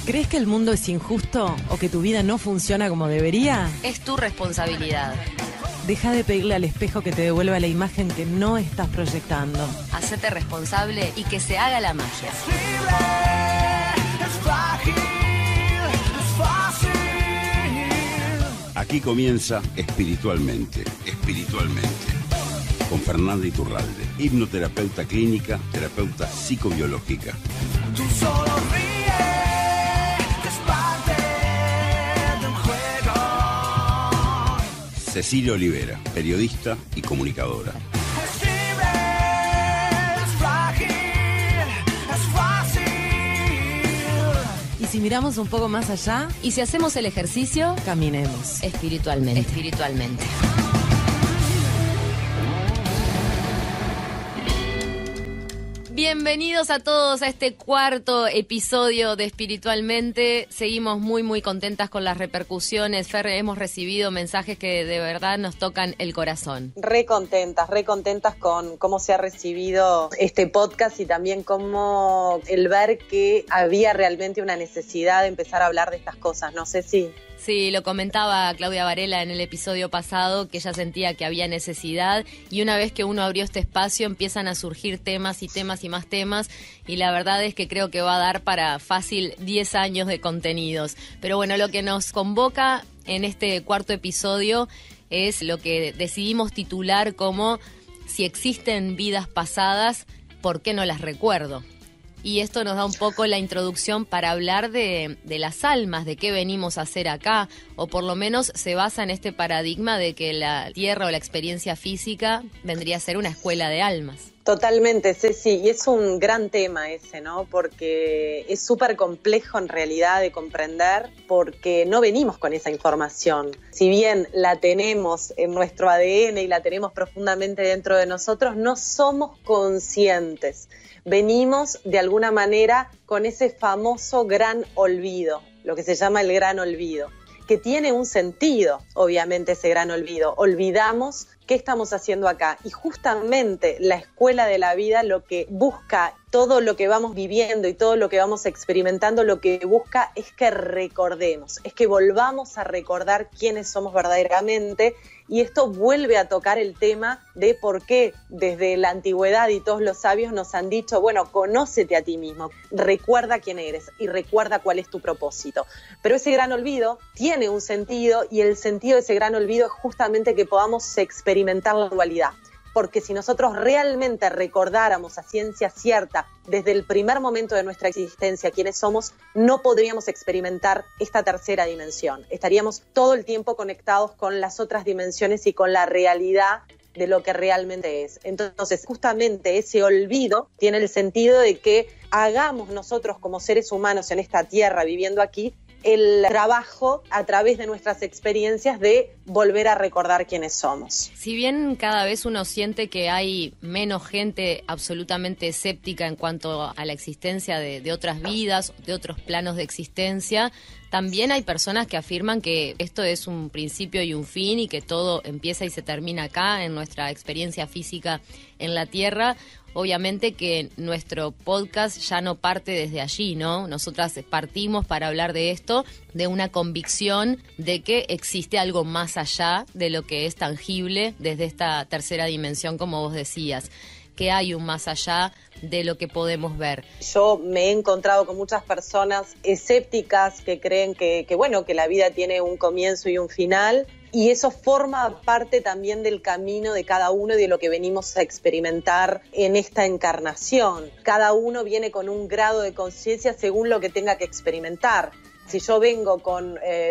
¿Crees que el mundo es injusto o que tu vida no funciona como debería? Es tu responsabilidad. Deja de pedirle al espejo que te devuelva la imagen que no estás proyectando. Hacete responsable y que se haga la magia. Aquí comienza Espiritualmente. Con Fernanda Iturralde, hipnoterapeuta clínica, terapeuta psicobiológica. Tú solo ríe, que es parte del juego. Cecilia Olivera, periodista y comunicadora. Es libre, es frágil, es fácil. Y si miramos un poco más allá, Y si hacemos el ejercicio, caminemos. espiritualmente. Bienvenidos a todos a este cuarto episodio de Espiritualmente. Seguimos muy contentas con las repercusiones. Fer, hemos recibido mensajes que de verdad nos tocan el corazón. Re contentas con cómo se ha recibido este podcast y también cómo el ver que había realmente una necesidad de empezar a hablar de estas cosas. No sé si... Sí, lo comentaba Claudia Varela en el episodio pasado, que ella sentía que había necesidad, y una vez que uno abrió este espacio empiezan a surgir temas y más temas, y la verdad es que creo que va a dar para fácil 10 años de contenidos. Pero bueno, lo que nos convoca en este cuarto episodio es lo que decidimos titular como Si existen vidas pasadas, ¿por qué no las recuerdo? Y esto nos da un poco la introducción para hablar de las almas, de qué venimos a hacer acá, o por lo menos se basa en este paradigma de que la tierra o la experiencia física vendría a ser una escuela de almas. Totalmente, Ceci, y es un gran tema ese, ¿no? Porque es súper complejo en realidad de comprender, porque no venimos con esa información. Si bien la tenemos en nuestro ADN y la tenemos profundamente dentro de nosotros, no somos conscientes. Venimos de alguna manera con ese famoso gran olvido, lo que se llama el gran olvido, que tiene un sentido, obviamente, ese gran olvido. Olvidamos qué estamos haciendo acá. Y justamente la escuela de la vida lo que busca, todo lo que vamos viviendo y todo lo que vamos experimentando, lo que busca es que recordemos, es que volvamos a recordar quiénes somos verdaderamente. Y esto vuelve a tocar el tema de por qué desde la antigüedad y todos los sabios nos han dicho, bueno, conócete a ti mismo, recuerda quién eres y recuerda cuál es tu propósito. Pero ese gran olvido tiene un sentido, y el sentido de ese gran olvido es justamente que podamos experimentar la dualidad. Porque si nosotros realmente recordáramos a ciencia cierta desde el primer momento de nuestra existencia quiénes somos, no podríamos experimentar esta tercera dimensión. Estaríamos todo el tiempo conectados con las otras dimensiones y con la realidad de lo que realmente es. Entonces, justamente ese olvido tiene el sentido de que hagamos nosotros como seres humanos en esta tierra, viviendo aquí, el trabajo a través de nuestras experiencias de volver a recordar quiénes somos. Si bien cada vez uno siente que hay menos gente absolutamente escéptica en cuanto a la existencia de otras vidas, de otros planos de existencia, también hay personas que afirman que esto es un principio y un fin y que todo empieza y se termina acá en nuestra experiencia física en la Tierra. Obviamente que nuestro podcast ya no parte desde allí, ¿no? Nosotras partimos para hablar de esto, de una convicción de que existe algo más allá de lo que es tangible desde esta tercera dimensión, como vos decías, que hay un más allá de lo que podemos ver. Yo me he encontrado con muchas personas escépticas que creen que la vida tiene un comienzo y un final, y eso forma parte también del camino de cada uno y de lo que venimos a experimentar en esta encarnación. Cada uno viene con un grado de conciencia según lo que tenga que experimentar. Si yo vengo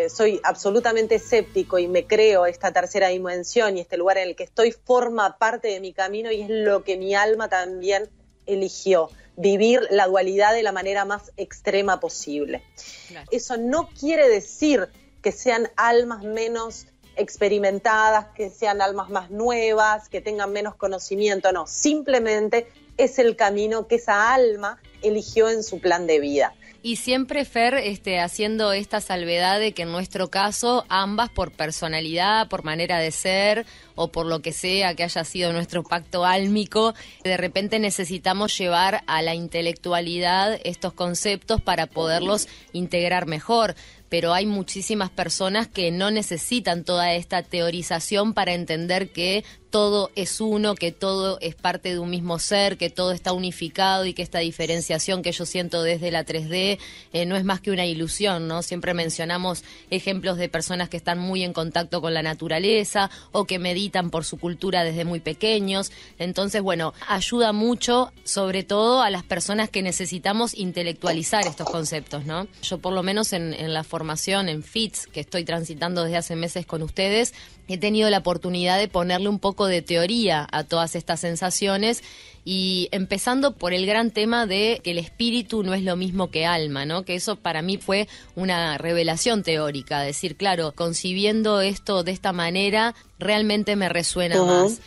soy absolutamente escéptico y me creo esta tercera dimensión y este lugar en el que estoy, forma parte de mi camino y es lo que mi alma también eligió, vivir la dualidad de la manera más extrema posible. Claro. Eso no quiere decir que sean almas menos experimentadas, que sean almas más nuevas, que tengan menos conocimiento, no, simplemente es el camino que esa alma eligió en su plan de vida. Y siempre, Fer, haciendo esta salvedad de que en nuestro caso, ambas por personalidad, por manera de ser o por lo que sea que haya sido nuestro pacto álmico, de repente necesitamos llevar a la intelectualidad estos conceptos para poderlos integrar mejor. Pero hay muchísimas personas que no necesitan toda esta teorización para entender que todo es uno, que todo es parte de un mismo ser, que todo está unificado y que esta diferenciación que yo siento desde la 3D no es más que una ilusión, ¿no? Siempre mencionamos ejemplos de personas que están muy en contacto con la naturaleza o que meditan por su cultura desde muy pequeños. Entonces, bueno, ayuda mucho, sobre todo a las personas que necesitamos intelectualizar estos conceptos, ¿no? Yo por lo menos en la formación en FITS, que estoy transitando desde hace meses con ustedes, he tenido la oportunidad de ponerle un poco de teoría a todas estas sensaciones y empezando por el gran tema de que el espíritu no es lo mismo que alma, ¿no? Que eso para mí fue una revelación teórica, decir, claro, concibiendo esto de esta manera realmente me resuena más.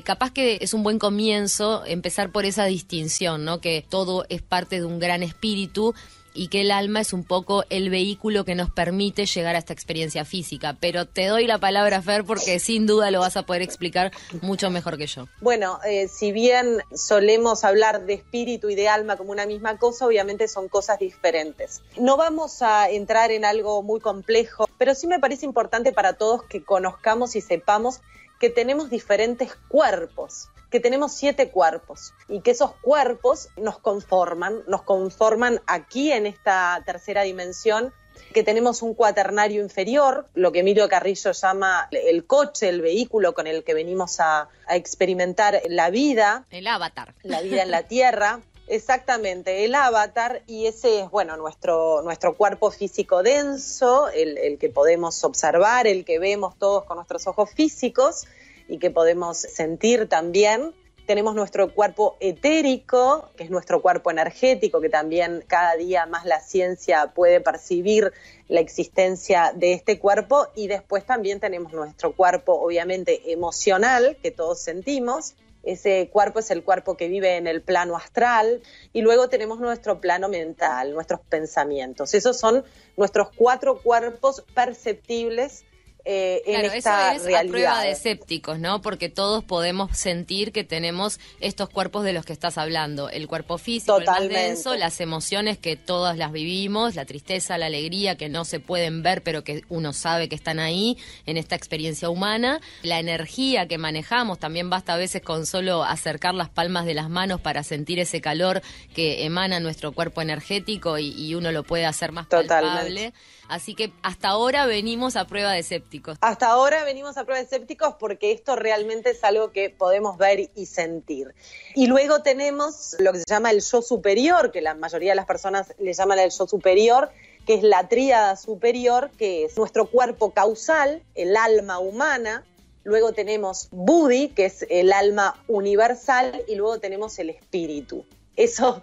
Capaz que es un buen comienzo empezar por esa distinción, ¿no? Que todo es parte de un gran espíritu y que el alma es un poco el vehículo que nos permite llegar a esta experiencia física. Pero te doy la palabra, Fer, porque sin duda lo vas a poder explicar mucho mejor que yo. Bueno, si bien solemos hablar de espíritu y de alma como una misma cosa, obviamente son cosas diferentes. No vamos a entrar en algo muy complejo, pero sí me parece importante para todos que conozcamos y sepamos que tenemos diferentes cuerpos, que tenemos 7 cuerpos y que esos cuerpos nos conforman aquí en esta tercera dimensión, que tenemos un cuaternario inferior, lo que Emilio Carrillo llama el coche, el vehículo con el que venimos a experimentar la vida. El avatar. La vida en la Tierra. Exactamente, el avatar, y ese es, bueno, nuestro cuerpo físico denso, el que podemos observar, el que vemos todos con nuestros ojos físicos y que podemos sentir también. Tenemos nuestro cuerpo etérico, que es nuestro cuerpo energético, que también cada día más la ciencia puede percibir la existencia de este cuerpo, y después también tenemos nuestro cuerpo, obviamente, emocional, que todos sentimos. Ese cuerpo es el cuerpo que vive en el plano astral, y luego tenemos nuestro plano mental, nuestros pensamientos. Esos son nuestros 4 cuerpos perceptibles en esta eso es realidad. a prueba de escépticos, ¿no? Porque todos podemos sentir que tenemos estos cuerpos de los que estás hablando. El cuerpo físico, Totalmente. el más denso, las emociones que todas las vivimos, la tristeza, la alegría, que no se pueden ver, pero que uno sabe que están ahí en esta experiencia humana. La energía que manejamos, también basta a veces con solo acercar las palmas de las manos para sentir ese calor que emana nuestro cuerpo energético y uno lo puede hacer más palpable. Así que hasta ahora venimos a prueba de escépticos. Hasta ahora venimos a prueba de escépticos porque esto realmente es algo que podemos ver y sentir. Y luego tenemos lo que se llama el yo superior, que la mayoría de las personas le llaman el yo superior, que es la tríada superior, que es nuestro cuerpo causal, el alma humana. Luego tenemos Buddhi, que es el alma universal, y luego tenemos el espíritu. Eso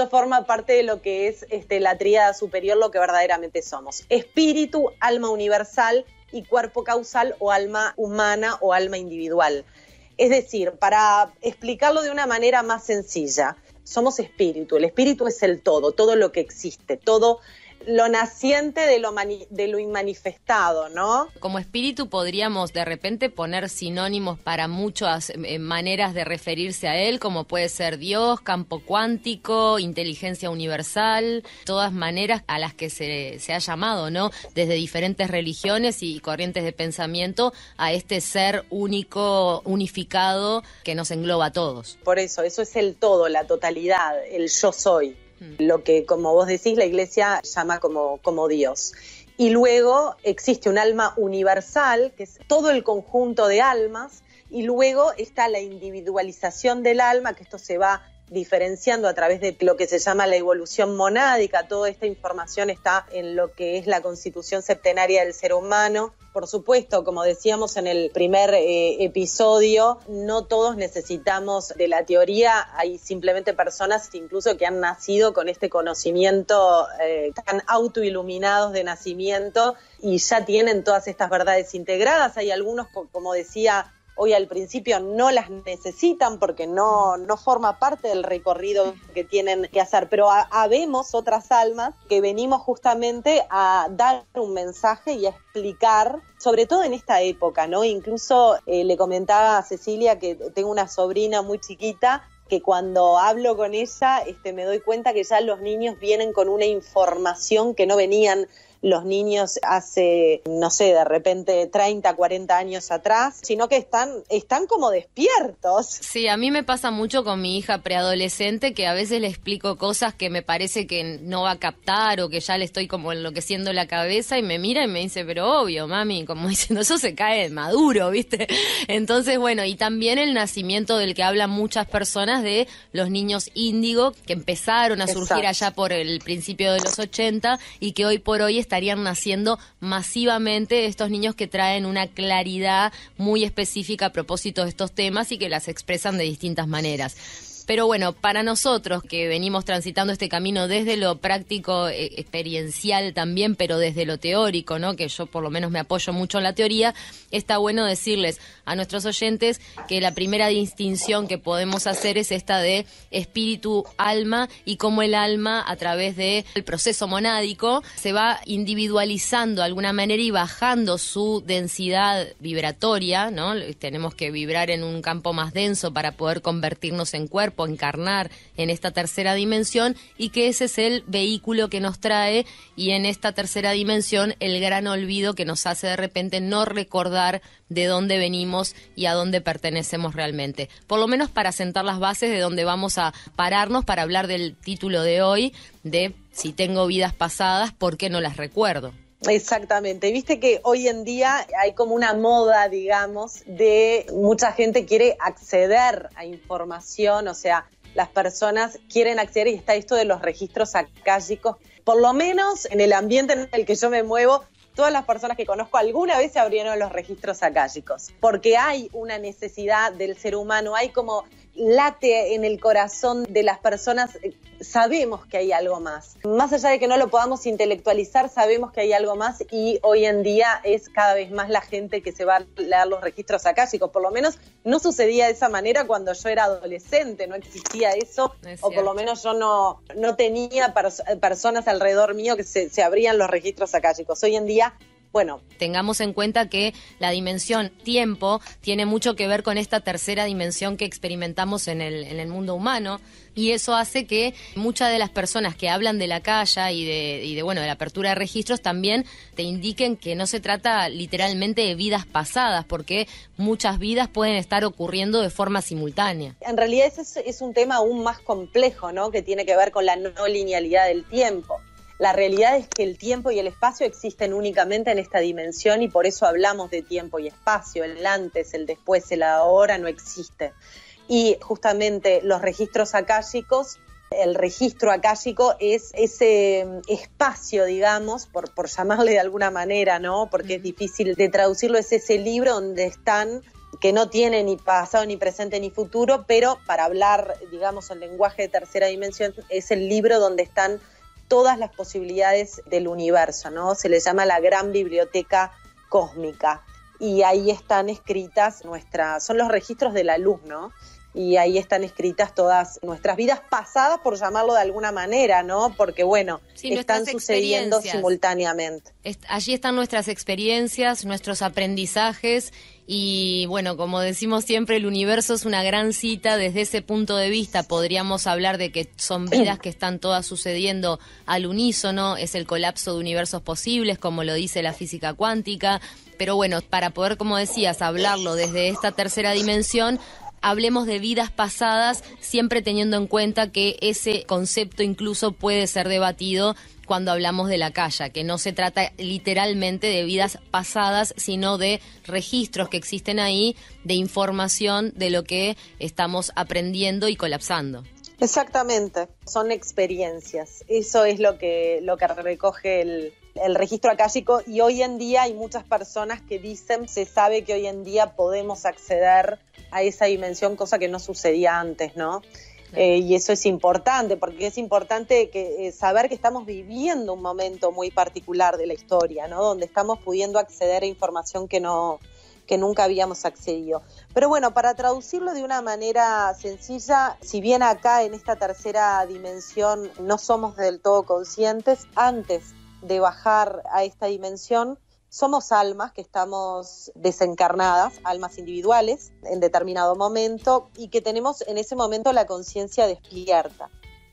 forma parte de lo que es la tríada superior, lo que verdaderamente somos. Espíritu, alma universal y cuerpo causal o alma humana o alma individual. Es decir, para explicarlo de una manera más sencilla, somos espíritu. El espíritu es el todo lo que existe, todo lo naciente de lo inmanifestado, ¿no? Como espíritu podríamos de repente poner sinónimos para muchas maneras de referirse a él, como puede ser Dios, campo cuántico, inteligencia universal, todas maneras a las que se ha llamado, ¿no? Desde diferentes religiones y corrientes de pensamiento a este ser único, unificado, que nos engloba a todos. Por eso es el todo, la totalidad, el yo soy. Lo que, como vos decís, la Iglesia llama como Dios. Y luego existe un alma universal, que es todo el conjunto de almas, y luego está la individualización del alma, que esto se va diferenciando a través de lo que se llama la evolución monádica. Toda esta información está en lo que es la constitución septenaria del ser humano. Por supuesto, como decíamos en el primer episodio, no todos necesitamos de la teoría. Hay simplemente personas incluso que han nacido con este conocimiento tan autoiluminados de nacimiento y ya tienen todas estas verdades integradas. Hay algunos, como decía hoy al principio no las necesitan porque no forma parte del recorrido que tienen que hacer, pero habemos otras almas que venimos justamente a dar un mensaje y a explicar, sobre todo en esta época, ¿no? Incluso le comentaba a Cecilia que tengo una sobrina muy chiquita, que cuando hablo con ella me doy cuenta que ya los niños vienen con una información que no venían los niños hace, no sé, de repente 30, 40 años atrás, sino que están como despiertos. Sí, a mí me pasa mucho con mi hija preadolescente, que a veces le explico cosas que me parece que no va a captar o que ya le estoy como enloqueciendo la cabeza y me mira y me dice, pero obvio, mami, como diciendo, eso se cae de maduro, ¿viste? Entonces, bueno, y también el nacimiento del que hablan muchas personas de los niños índigo, que empezaron a surgir allá por el principio de los 80 y que hoy por hoy estarían naciendo masivamente estos niños que traen una claridad muy específica a propósito de estos temas y que las expresan de distintas maneras. Pero bueno, para nosotros que venimos transitando este camino desde lo práctico, experiencial también, pero desde lo teórico, ¿no? Que yo por lo menos me apoyo mucho en la teoría, está bueno decirles a nuestros oyentes que la primera distinción que podemos hacer es esta de espíritu-alma y cómo el alma a través del proceso monádico se va individualizando de alguna manera y bajando su densidad vibratoria, ¿no? Tenemos que vibrar en un campo más denso para poder convertirnos en cuerpo, encarnar en esta tercera dimensión, y que ese es el vehículo que nos trae, y en esta tercera dimensión el gran olvido que nos hace de repente no recordar de dónde venimos y a dónde pertenecemos realmente. Por lo menos para sentar las bases de dónde vamos a pararnos para hablar del título de hoy, de si tengo vidas pasadas, ¿por qué no las recuerdo? Exactamente, viste que hoy en día hay como una moda, digamos, de mucha gente quiere acceder a información, o sea, las personas quieren acceder, y está esto de los registros akáshicos. Por lo menos en el ambiente en el que yo me muevo, todas las personas que conozco alguna vez se abrieron los registros akáshicos, porque hay una necesidad del ser humano, hay como late en el corazón de las personas, sabemos que hay algo más. Más allá de que no lo podamos intelectualizar, sabemos que hay algo más, y hoy en día es cada vez más la gente que se va a leer los registros akáshicos. Por lo menos no sucedía de esa manera cuando yo era adolescente, no existía eso, o por lo menos yo no tenía personas alrededor mío que se abrían los registros akáshicos. Hoy en día, bueno, tengamos en cuenta que la dimensión tiempo tiene mucho que ver con esta tercera dimensión que experimentamos en el mundo humano, y eso hace que muchas de las personas que hablan de la Akasha y de la apertura de registros también te indiquen que no se trata literalmente de vidas pasadas, porque muchas vidas pueden estar ocurriendo de forma simultánea. En realidad ese es un tema aún más complejo, ¿no? Que tiene que ver con la no linealidad del tiempo. La realidad es que el tiempo y el espacio existen únicamente en esta dimensión, y por eso hablamos de tiempo y espacio. El antes, el después, el ahora no existe. Y justamente los registros akáshicos, el registro akáshico es ese espacio, digamos, por llamarle de alguna manera, ¿no? Porque es difícil de traducirlo, es ese libro donde están, que no tiene ni pasado, ni presente, ni futuro, pero para hablar, digamos, en lenguaje de tercera dimensión, es el libro donde están todas las posibilidades del universo, ¿no? Se le llama la gran biblioteca cósmica, y ahí están escritas son los registros de la luz, ¿no? Y ahí están escritas todas nuestras vidas pasadas, por llamarlo de alguna manera, ¿no? Porque, bueno, sí, están sucediendo simultáneamente. Allí están nuestras experiencias, nuestros aprendizajes, y bueno, como decimos siempre, el universo es una gran cita. Desde ese punto de vista podríamos hablar de que son vidas que están todas sucediendo al unísono, es el colapso de universos posibles, como lo dice la física cuántica. Pero bueno, para poder, como decías, hablarlo desde esta tercera dimensión, hablemos de vidas pasadas, siempre teniendo en cuenta que ese concepto incluso puede ser debatido cuando hablamos de la Akasha, que no se trata literalmente de vidas pasadas, sino de registros que existen ahí, de información de lo que estamos aprendiendo y colapsando. Exactamente, son experiencias. Eso es lo que recoge el registro akáshico, y hoy en día hay muchas personas que dicen, se sabe que hoy en día podemos acceder a esa dimensión, cosa que no sucedía antes, ¿no? Y eso es importante, porque es importante saber que estamos viviendo un momento muy particular de la historia, ¿no? Donde estamos pudiendo acceder a información que no que nunca habíamos accedido. Pero bueno, para traducirlo de una manera sencilla, si bien acá en esta tercera dimensión no somos del todo conscientes, antes de bajar a esta dimensión, somos almas que estamos desencarnadas, almas individuales en determinado momento y que tenemos en ese momento la conciencia despierta.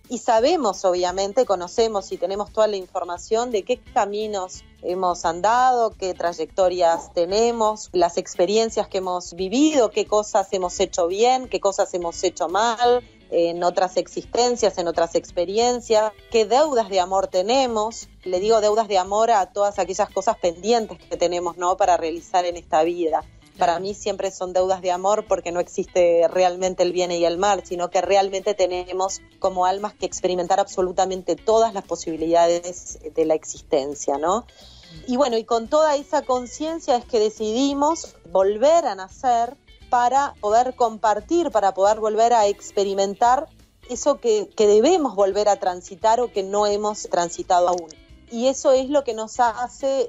Y sabemos, obviamente, conocemos y tenemos toda la información de qué caminos hemos andado, qué trayectorias tenemos, las experiencias que hemos vivido, qué cosas hemos hecho bien, qué cosas hemos hecho mal, en otras existencias, en otras experiencias, qué deudas de amor tenemos. Le digo deudas de amor a todas aquellas cosas pendientes que tenemos, ¿no?, para realizar en esta vida. Para mí siempre son deudas de amor porque no existe realmente el bien y el mal, sino que realmente tenemos como almas que experimentar absolutamente todas las posibilidades de la existencia, ¿no? Y bueno, y con toda esa conciencia es que decidimos volver a nacer para poder compartir, para poder volver a experimentar eso que debemos volver a transitar o que no hemos transitado aún. Y eso es lo que nos hace,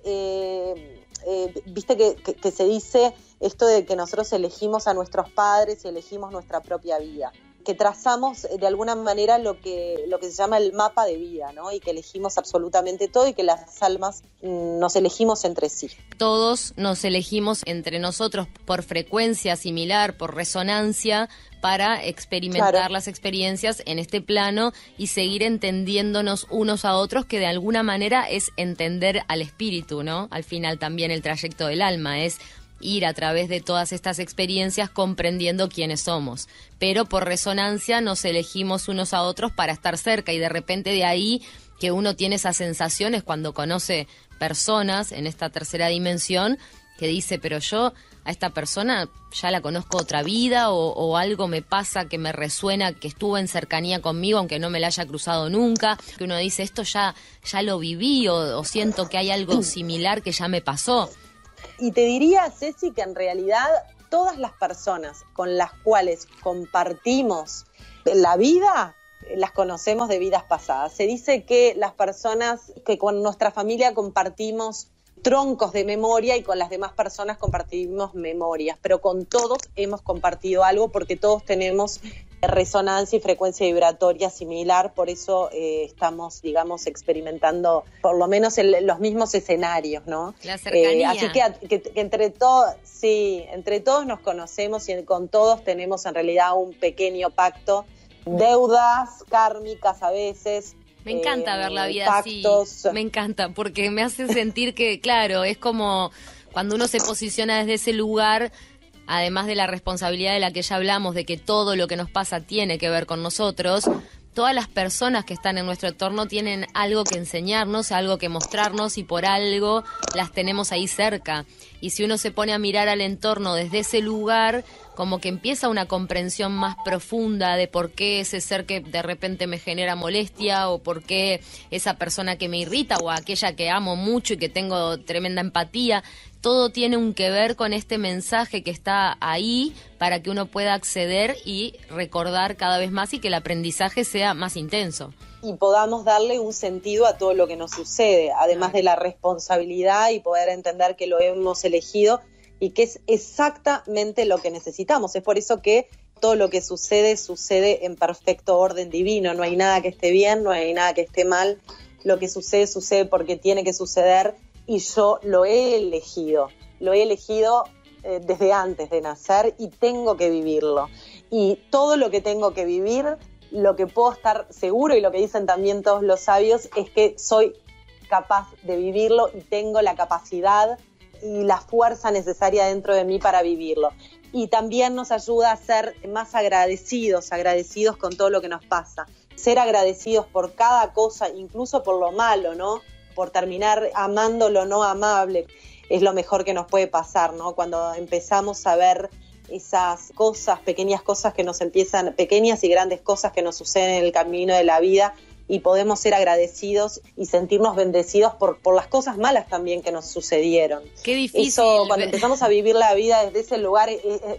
viste que se dice esto de que nosotros elegimos a nuestros padres y elegimos nuestra propia vida, que trazamos de alguna manera lo que se llama el mapa de vida, ¿no? Y que elegimos absolutamente todo y que las almas nos elegimos entre sí. Todos nos elegimos entre nosotros por frecuencia similar, por resonancia, para experimentar las experiencias en este plano y seguir entendiéndonos unos a otros, que de alguna manera es entender al espíritu, ¿no? Al final también el trayecto del alma es ir a través de todas estas experiencias comprendiendo quiénes somos. Pero por resonancia nos elegimos unos a otros para estar cerca y de repente de ahí que uno tiene esas sensaciones cuando conoce personas en esta tercera dimensión que dice, pero yo a esta persona ya la conozco otra vida o algo me pasa que me resuena, que estuvo en cercanía conmigo aunque no me la haya cruzado nunca, que uno dice esto ya lo viví o siento que hay algo similar que ya me pasó. Y te diría, Ceci, que en realidad todas las personas con las cuales compartimos la vida, las conocemos de vidas pasadas. Se dice que las personas, que con nuestra familia compartimos troncos de memoria y con las demás personas compartimos memorias, pero con todos hemos compartido algo porque todos tenemos resonancia y frecuencia vibratoria similar, por eso estamos, digamos, experimentando por lo menos los mismos escenarios, ¿no? La cercanía. Así que entre todos nos conocemos y con todos tenemos en realidad un pequeño pacto, deudas kármicas a veces. Me encanta ver la vida pactos. así, me encanta, porque me hace sentir que, claro, es como cuando uno se posiciona desde ese lugar, además de la responsabilidad de la que ya hablamos, de que todo lo que nos pasa tiene que ver con nosotros, todas las personas que están en nuestro entorno tienen algo que enseñarnos, algo que mostrarnos y por algo las tenemos ahí cerca. Y si uno se pone a mirar al entorno desde ese lugar, como que empieza una comprensión más profunda de por qué ese ser que de repente me genera molestia o por qué esa persona que me irrita o aquella que amo mucho y que tengo tremenda empatía. Todo tiene un que ver con este mensaje que está ahí para que uno pueda acceder y recordar cada vez más y que el aprendizaje sea más intenso. Y podamos darle un sentido a todo lo que nos sucede, además de la responsabilidad y poder entender que lo hemos elegido y que es exactamente lo que necesitamos. Es por eso que todo lo que sucede en perfecto orden divino. No hay nada que esté bien, no hay nada que esté mal. Lo que sucede porque tiene que suceder y yo lo he elegido. Lo he elegido desde antes de nacer y tengo que vivirlo. Y todo lo que tengo que vivir, lo que puedo estar seguro y lo que dicen también todos los sabios es que soy capaz de vivirlo y tengo la capacidad y la fuerza necesaria dentro de mí para vivirlo. Y también nos ayuda a ser más agradecidos con todo lo que nos pasa. Ser agradecidos por cada cosa, incluso por lo malo, ¿no? Por terminar amando lo no amable, es lo mejor que nos puede pasar, ¿no? Cuando empezamos a ver esas cosas, pequeñas cosas que nos empiezan, pequeñas y grandes cosas que nos suceden en el camino de la vida y podemos ser agradecidos y sentirnos bendecidos por las cosas malas también que nos sucedieron. Qué difícil. Eso, cuando empezamos a vivir la vida desde ese lugar,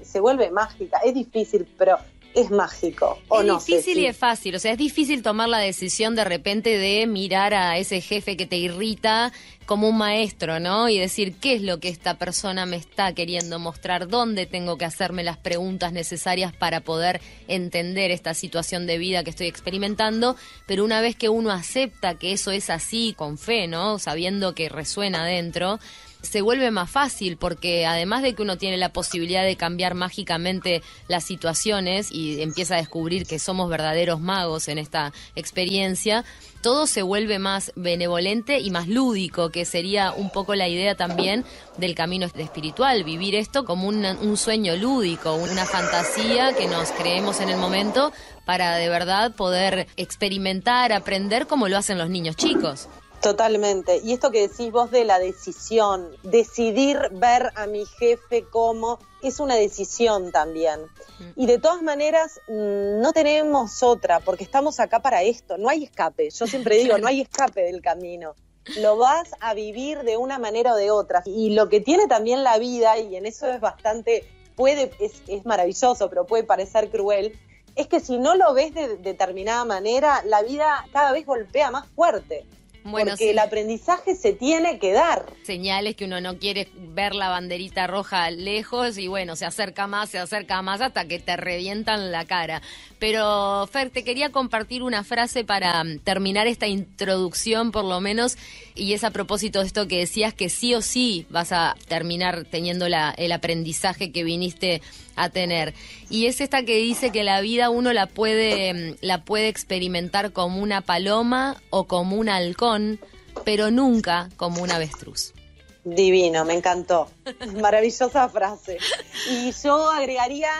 se vuelve mágica. Es difícil, pero es mágico, ¿o Es no? difícil Ceci? y es fácil, o sea, es difícil tomar la decisión de repente de mirar a ese jefe que te irrita como un maestro, ¿no? Y decir, ¿qué es lo que esta persona me está queriendo mostrar? ¿Dónde tengo que hacerme las preguntas necesarias para poder entender esta situación de vida que estoy experimentando? Pero una vez que uno acepta que eso es así, con fe, ¿no? Sabiendo que resuena adentro, se vuelve más fácil, porque además de que uno tiene la posibilidad de cambiar mágicamente las situaciones y empieza a descubrir que somos verdaderos magos en esta experiencia, todo se vuelve más benevolente y más lúdico, que sería un poco la idea también del camino espiritual, vivir esto como un sueño lúdico, una fantasía que nos creemos en el momento para de verdad poder experimentar, aprender como lo hacen los niños chicos. Totalmente. Y esto que decís vos de la decisión, decidir ver a mi jefe como, es una decisión también. Y de todas maneras, no tenemos otra, porque estamos acá para esto, no hay escape. Yo siempre digo, no hay escape del camino. Lo vas a vivir de una manera o de otra. Y lo que tiene también la vida, y en eso es bastante, es maravilloso, pero puede parecer cruel, es que si no lo ves de determinada manera, la vida cada vez golpea más fuerte. Bueno, porque sí. el aprendizaje se tiene que dar. Señales que uno no quiere ver la banderita roja lejos y bueno, se acerca más hasta que te revientan la cara. Pero Fer, te quería compartir una frase para terminar esta introducción por lo menos, y es a propósito de esto que decías, que sí o sí vas a terminar teniendo el aprendizaje que viniste a tener. Y es esta que dice que la vida uno la puede experimentar como una paloma o como un halcón, pero nunca como un avestruz. Divino, me encantó. Maravillosa frase. Y yo agregaría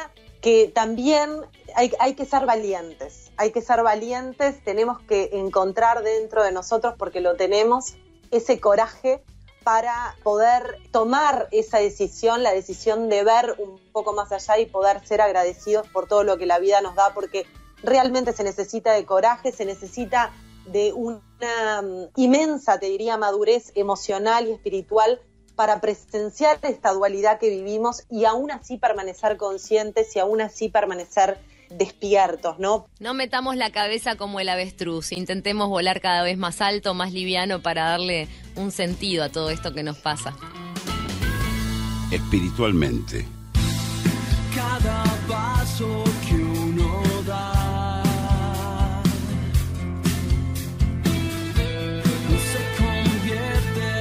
que también hay que ser valientes. Hay que ser valientes, tenemos que encontrar dentro de nosotros, porque lo tenemos, ese coraje para poder tomar esa decisión, la decisión de ver un poco más allá y poder ser agradecidos por todo lo que la vida nos da, porque realmente se necesita de coraje, se necesita de una inmensa, te diría, madurez emocional y espiritual para presenciar esta dualidad que vivimos y aún así permanecer conscientes y aún así permanecer despiertos, ¿no? No metamos la cabeza como el avestruz, intentemos volar cada vez más alto, más liviano, para darle un sentido a todo esto que nos pasa. Espiritualmente. Cada paso que uno da se convierte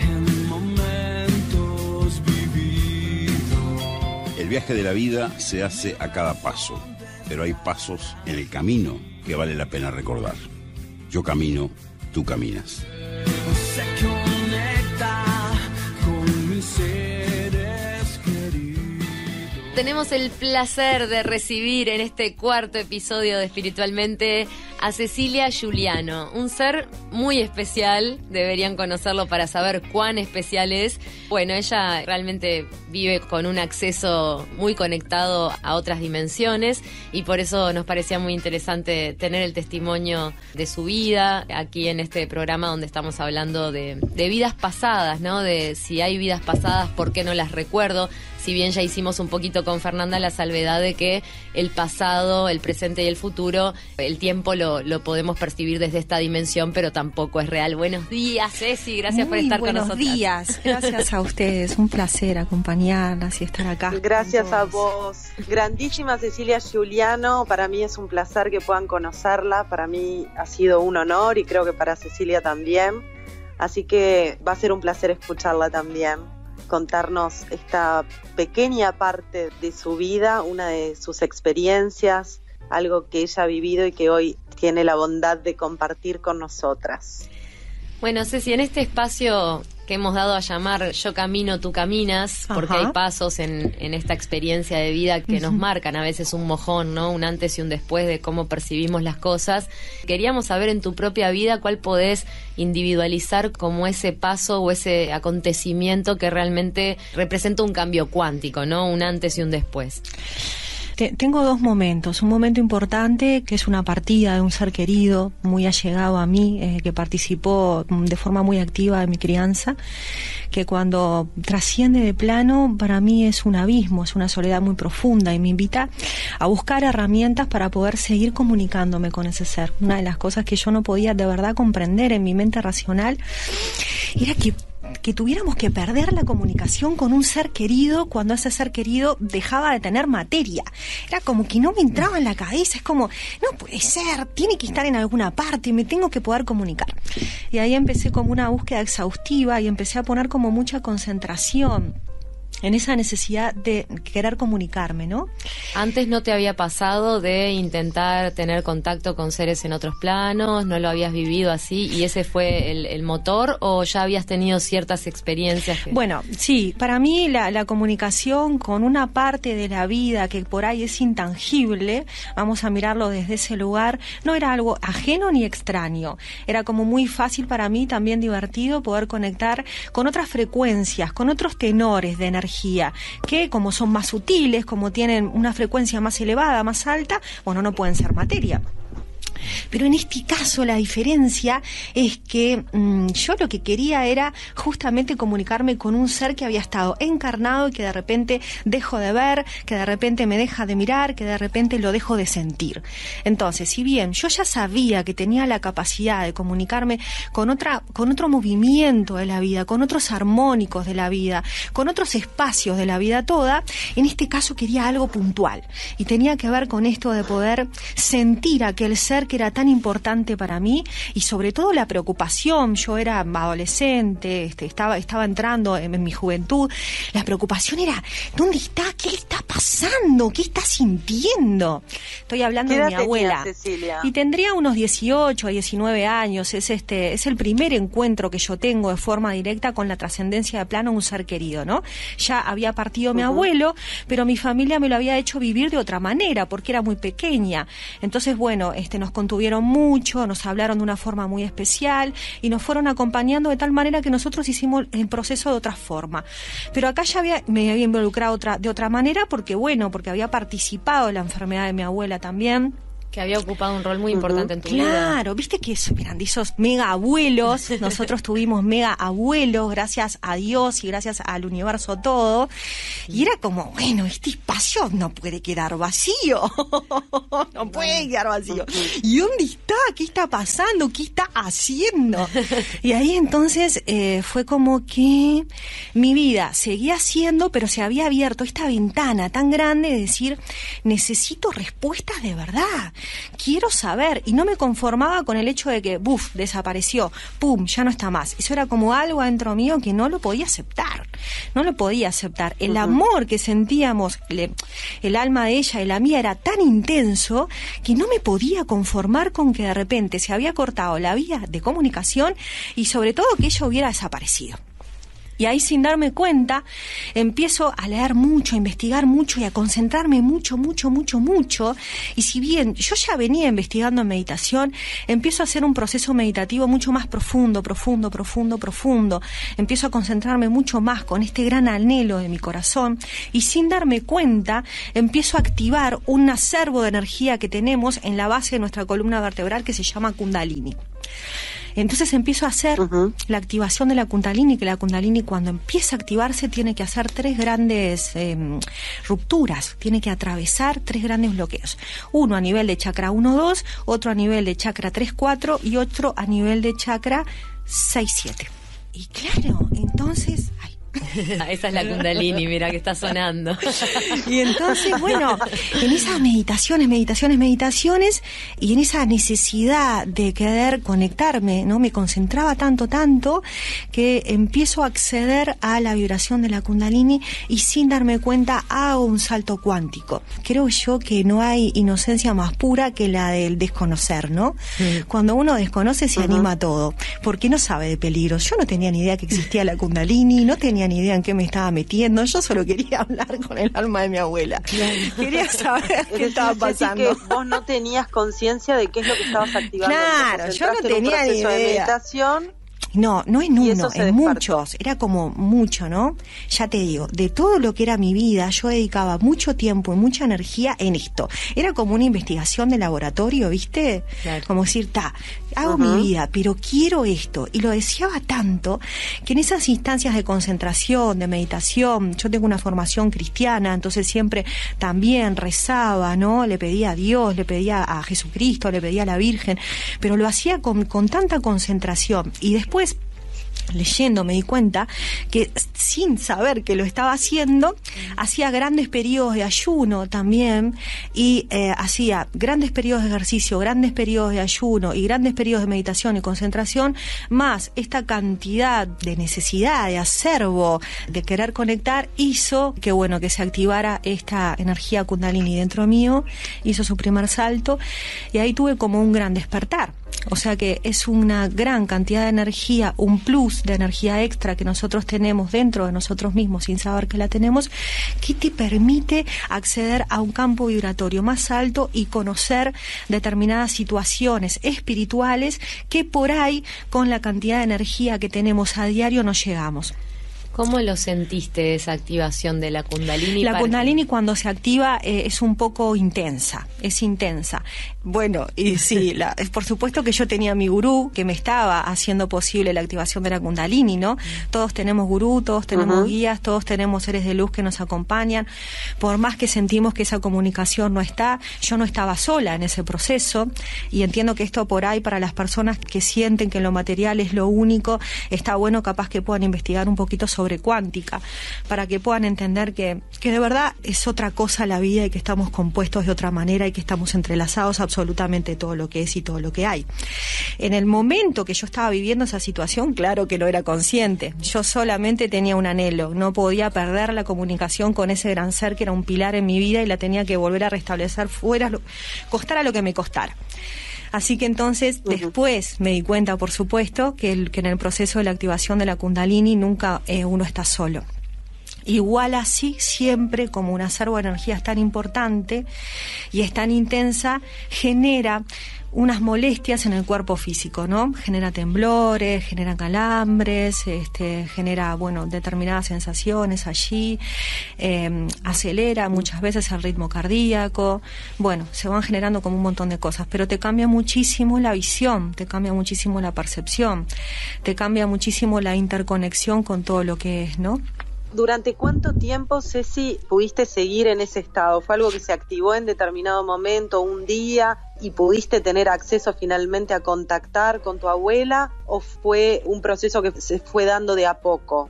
en momentos vividos. El viaje de la vida se hace a cada paso, pero hay pasos en el camino que vale la pena recordar. Yo camino, tú caminas. Se conecta con mis seres queridos. Tenemos el placer de recibir en este cuarto episodio de Espiritualmente a Cecilia Giuliano, un ser muy especial, deberían conocerlo para saber cuán especial es. Bueno, ella realmente vive con un acceso muy conectado a otras dimensiones y por eso nos parecía muy interesante tener el testimonio de su vida aquí en este programa donde estamos hablando de vidas pasadas, ¿no? De si hay vidas pasadas, ¿por qué no las recuerdo? Si bien ya hicimos un poquito con Fernanda la salvedad de que el pasado, el presente y el futuro, el tiempo lo podemos percibir desde esta dimensión, pero tampoco es real. Buenos días, Ceci, gracias por estar con nosotros. Buenos días, gracias a ustedes, un placer acompañarlas y estar acá. Gracias a vos. Grandísima Cecilia Giuliano, para mí es un placer que puedan conocerla, para mí ha sido un honor y creo que para Cecilia también, así que va a ser un placer escucharla también, contarnos esta pequeña parte de su vida, una de sus experiencias, algo que ella ha vivido y que hoy tiene la bondad de compartir con nosotras. Bueno, Ceci, en este espacio que hemos dado a llamar Yo camino, tú caminas, porque Ajá. hay pasos en esta experiencia de vida que nos marcan a veces un mojón, ¿no? Un antes y un después de cómo percibimos las cosas. Queríamos saber en tu propia vida cuál podés individualizar como ese paso o ese acontecimiento que realmente representa un cambio cuántico, ¿no? Un antes y un después. Tengo dos momentos. Un momento importante, que es una partida de un ser querido, muy allegado a mí, que participó de forma muy activa en mi crianza, que cuando trasciende de plano, para mí es un abismo, es una soledad muy profunda y me invita a buscar herramientas para poder seguir comunicándome con ese ser. Una de las cosas que yo no podía de verdad comprender en mi mente racional era que tuviéramos que perder la comunicación con un ser querido cuando ese ser querido dejaba de tener materia. Era como que no me entraba en la cabeza, es como, no puede ser, tiene que estar en alguna parte, me tengo que poder comunicar. Y ahí empecé como una búsqueda exhaustiva y empecé a poner como mucha concentración en esa necesidad de querer comunicarme, ¿no? ¿Antes no te había pasado de intentar tener contacto con seres en otros planos? ¿No lo habías vivido así y ese fue el motor o ya habías tenido ciertas experiencias? Bueno, sí, para mí la comunicación con una parte de la vida que por ahí es intangible, vamos a mirarlo desde ese lugar, no era algo ajeno ni extraño. Era como muy fácil para mí, también divertido, poder conectar con otras frecuencias, con otros tenores de energía, que como son más sutiles, como tienen una frecuencia más elevada, más alta, bueno, no pueden ser materia. Pero en este caso la diferencia es que yo lo que quería era justamente comunicarme con un ser que había estado encarnado y que de repente dejo de ver, que de repente me deja de mirar, que de repente lo dejo de sentir. Entonces, si bien yo ya sabía que tenía la capacidad de comunicarme con otro movimiento de la vida, con otros armónicos de la vida, con otros espacios de la vida toda, en este caso quería algo puntual y tenía que ver con esto de poder sentir aquel ser que era tan importante para mí y sobre todo la preocupación. Yo era adolescente, estaba entrando en mi juventud. La preocupación era, ¿dónde está? ¿Qué le está pasando? ¿Qué está sintiendo? Estoy hablando de mi abuela. Cecilia? Y tendría unos 18 a 19 años. Es el primer encuentro que yo tengo de forma directa con la trascendencia de plano de un ser querido, ¿no? Ya había partido mi abuelo, pero mi familia me lo había hecho vivir de otra manera porque era muy pequeña. Entonces, bueno, nos contuvieron mucho, nos hablaron de una forma muy especial y nos fueron acompañando de tal manera que nosotros hicimos el proceso de otra forma. Pero acá ya me había involucrado de otra manera porque había participado en la enfermedad de mi abuela también. Que había ocupado un rol muy importante en tu vida. Claro, viste que eran esos mega abuelos, nosotros tuvimos mega abuelos, gracias a Dios y gracias al universo todo, y era como, bueno, este espacio no puede quedar vacío, no puede quedar vacío. ¿Y dónde está? ¿Qué está pasando? ¿Qué está haciendo? Y ahí entonces fue como que mi vida seguía siendo, pero se había abierto esta ventana tan grande de decir, necesito respuestas de verdad. Quiero saber, y no me conformaba con el hecho de que, desapareció, pum, ya no está más. Eso era como algo adentro mío que no lo podía aceptar, El amor que sentíamos, el alma de ella y la mía era tan intenso que no me podía conformar con que de repente se había cortado la vía de comunicación y sobre todo que ella hubiera desaparecido. Y ahí, sin darme cuenta, empiezo a leer mucho, a investigar mucho y a concentrarme mucho. Y si bien yo ya venía investigando en meditación, empiezo a hacer un proceso meditativo mucho más profundo. Empiezo a concentrarme mucho más con este gran anhelo de mi corazón y sin darme cuenta, empiezo a activar un acervo de energía que tenemos en la base de nuestra columna vertebral que se llama Kundalini. Entonces empiezo a hacer la activación de la Kundalini, que la Kundalini cuando empieza a activarse tiene que hacer 3 grandes rupturas, tiene que atravesar 3 grandes bloqueos. Uno a nivel de chakra 1-2, otro a nivel de chakra 3-4 y otro a nivel de chakra 6-7. Y claro, entonces... Esa es la Kundalini, mira que está sonando. Y entonces, bueno, en esas meditaciones y en esa necesidad de querer conectarme, ¿no? Me concentraba tanto que empiezo a acceder a la vibración de la Kundalini y sin darme cuenta hago un salto cuántico. Creo yo que no hay inocencia más pura que la del desconocer, ¿no? Cuando uno desconoce se anima a todo, porque no sabe de peligros. Yo no tenía ni idea que existía la Kundalini, no tenía ni idea en qué me estaba metiendo, yo solo quería hablar con el alma de mi abuela. Claro. Quería saber qué estaba pasando. Que vos no tenías conciencia de qué es lo que estabas activando. Claro, yo no tenía ni idea. De meditación. No en Y eso uno, se en despertó. muchos, era como mucho, ¿no? Ya te digo, de todo lo que era mi vida, yo dedicaba mucho tiempo y mucha energía en esto. Era como una investigación de laboratorio, ¿viste? Claro. Como decir, hago mi vida, pero quiero esto. Y lo deseaba tanto que en esas instancias de concentración, de meditación, yo tengo una formación cristiana, entonces siempre también rezaba, ¿no? Le pedía a Dios, le pedía a Jesucristo, le pedía a la Virgen, pero lo hacía con tanta concentración. Y después, leyendo, me di cuenta que sin saber que lo estaba haciendo, hacía grandes periodos de ayuno también, y hacía grandes periodos de ejercicio, grandes periodos de ayuno y grandes periodos de meditación y concentración, más esta cantidad de necesidad, de acervo, de querer conectar, hizo que, bueno, que se activara esta energía Kundalini dentro mío, hizo su primer salto, y ahí tuve como un gran despertar. O sea que es una gran cantidad de energía, un plus de energía extra que nosotros tenemos dentro de nosotros mismos sin saber que la tenemos, que te permite acceder a un campo vibratorio más alto y conocer determinadas situaciones espirituales que por ahí, con la cantidad de energía que tenemos a diario, no llegamos. ¿Cómo lo sentiste esa activación de la Kundalini? La Kundalini cuando se activa es un poco intensa, es intensa. Bueno, y sí, por supuesto que yo tenía mi gurú que me estaba haciendo posible la activación de la Kundalini, ¿no? Todos tenemos gurú, todos tenemos guías, todos tenemos seres de luz que nos acompañan. Por más que sentimos que esa comunicación no está, yo no estaba sola en ese proceso, y entiendo que esto por ahí, para las personas que sienten que lo material es lo único, está bueno capaz que puedan investigar un poquito sobre cuántica, para que puedan entender que de verdad es otra cosa la vida, y que estamos compuestos de otra manera, y que estamos entrelazados absolutamente todo lo que es y todo lo que hay. En el momento que yo estaba viviendo esa situación, claro que no era consciente. Yo solamente tenía un anhelo, no podía perder la comunicación con ese gran ser que era un pilar en mi vida, y la tenía que volver a restablecer costara lo que me costara. Así que entonces después me di cuenta, por supuesto, que en el proceso de la activación de la Kundalini nunca uno está solo. Igual así, siempre como un acervo de energía es tan importante y es tan intensa, genera unas molestias en el cuerpo físico, ¿no? Genera temblores, genera calambres, genera, bueno, determinadas sensaciones allí, acelera muchas veces el ritmo cardíaco, bueno, se van generando como un montón de cosas, pero te cambia muchísimo la visión, te cambia muchísimo la percepción, te cambia muchísimo la interconexión con todo lo que es, ¿no? ¿Durante cuánto tiempo, Ceci, pudiste seguir en ese estado? ¿Fue algo que se activó en determinado momento, un día, y pudiste tener acceso finalmente a contactar con tu abuela, o fue un proceso que se fue dando de a poco?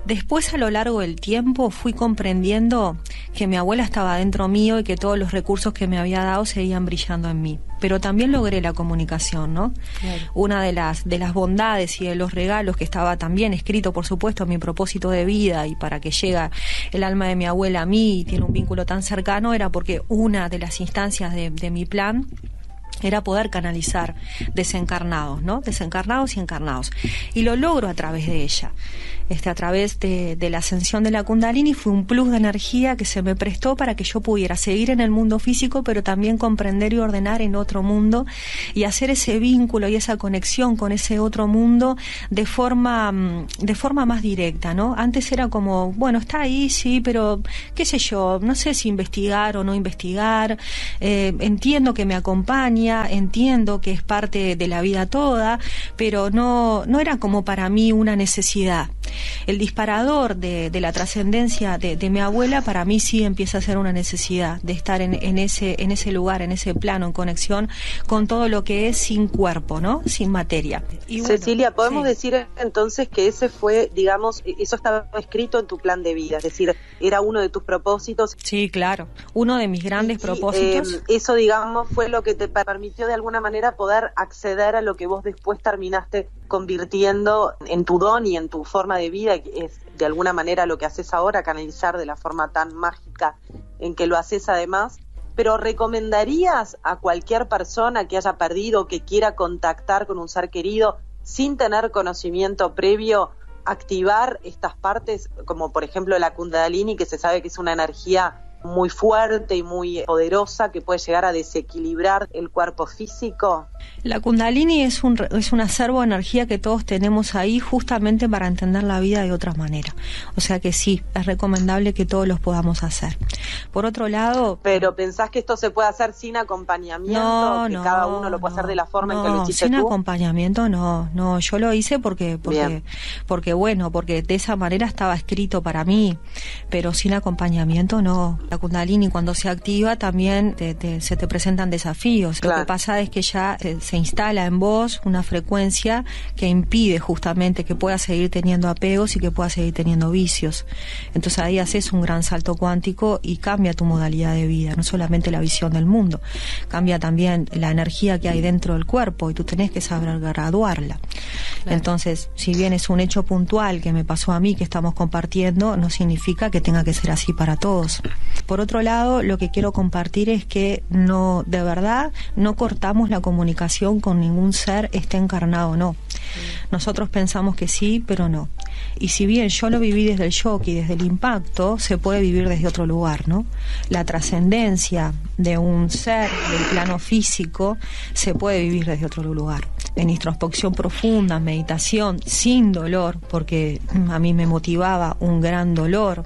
Después, a lo largo del tiempo, fui comprendiendo que mi abuela estaba dentro mío y que todos los recursos que me había dado seguían brillando en mí. Pero también logré la comunicación, ¿no? Claro. Una de las bondades y de los regalos que estaba también escrito, por supuesto, en mi propósito de vida, y para que llegue el alma de mi abuela a mí y tiene un vínculo tan cercano, era porque una de las instancias de mi plan era poder canalizar desencarnados, ¿no? Desencarnados y encarnados. Y lo logro a través de ella. A través de la ascensión de la Kundalini fue un plus de energía que se me prestó para que yo pudiera seguir en el mundo físico, pero también comprender y ordenar en otro mundo, y hacer ese vínculo y esa conexión con ese otro mundo de forma más directa, ¿no? Antes era como, bueno, está ahí, sí, pero qué sé yo, no sé si investigar o no investigar, entiendo que me acompaña, entiendo que es parte de la vida toda, pero no era como para mí una necesidad. El disparador de la trascendencia de mi abuela para mí sí empieza a ser una necesidad de estar en ese lugar, en ese plano, en conexión con todo lo que es sin cuerpo, ¿no? Sin materia. Y bueno, Cecilia, ¿podemos sí. decir entonces que ese fue, digamos, eso estaba escrito en tu plan de vida? Es decir, era uno de tus propósitos. Sí, claro. Uno de mis grandes propósitos. Eso, digamos, fue lo que te permitió de alguna manera poder acceder a lo que vos después terminaste convirtiendo en tu don y en tu forma de vida, que es de alguna manera lo que haces ahora, canalizar de la forma tan mágica en que lo haces además. Pero ¿recomendarías a cualquier persona que haya perdido, que quiera contactar con un ser querido sin tener conocimiento previo, activar estas partes, como por ejemplo la Kundalini, que se sabe que es una energía muy fuerte y muy poderosa que puede llegar a desequilibrar el cuerpo físico? La Kundalini es un acervo de energía que todos tenemos ahí justamente para entender la vida de otra manera. O sea que sí, es recomendable que todos los podamos hacer. Por otro lado... ¿Pero pensás que esto se puede hacer sin acompañamiento? ¿Que cada uno lo puede hacer de la forma en que lo hiciste sin tú? Acompañamiento no. Yo lo hice porque de esa manera estaba escrito para mí, pero sin acompañamiento no. La Kundalini cuando se activa también se te presentan desafíos. Claro. Lo que pasa es que ya se instala en vos una frecuencia que impide justamente que puedas seguir teniendo apegos y que puedas seguir teniendo vicios. Entonces ahí haces un gran salto cuántico y cambia tu modalidad de vida, no solamente la visión del mundo, cambia también la energía que hay dentro del cuerpo y tú tenés que saber graduarla. Claro. Entonces, si bien es un hecho puntual que me pasó a mí, que estamos compartiendo, no significa que tenga que ser así para todos. Por otro lado, lo que quiero compartir es que de verdad no cortamos la comunicación con ningún ser, esté encarnado o no. Nosotros pensamos que sí, pero no. Y si bien yo lo viví desde el shock y desde el impacto, se puede vivir desde otro lugar, ¿no? La trascendencia de un ser del plano físico se puede vivir desde otro lugar. En introspección profunda, meditación, sin dolor, porque a mí me motivaba un gran dolor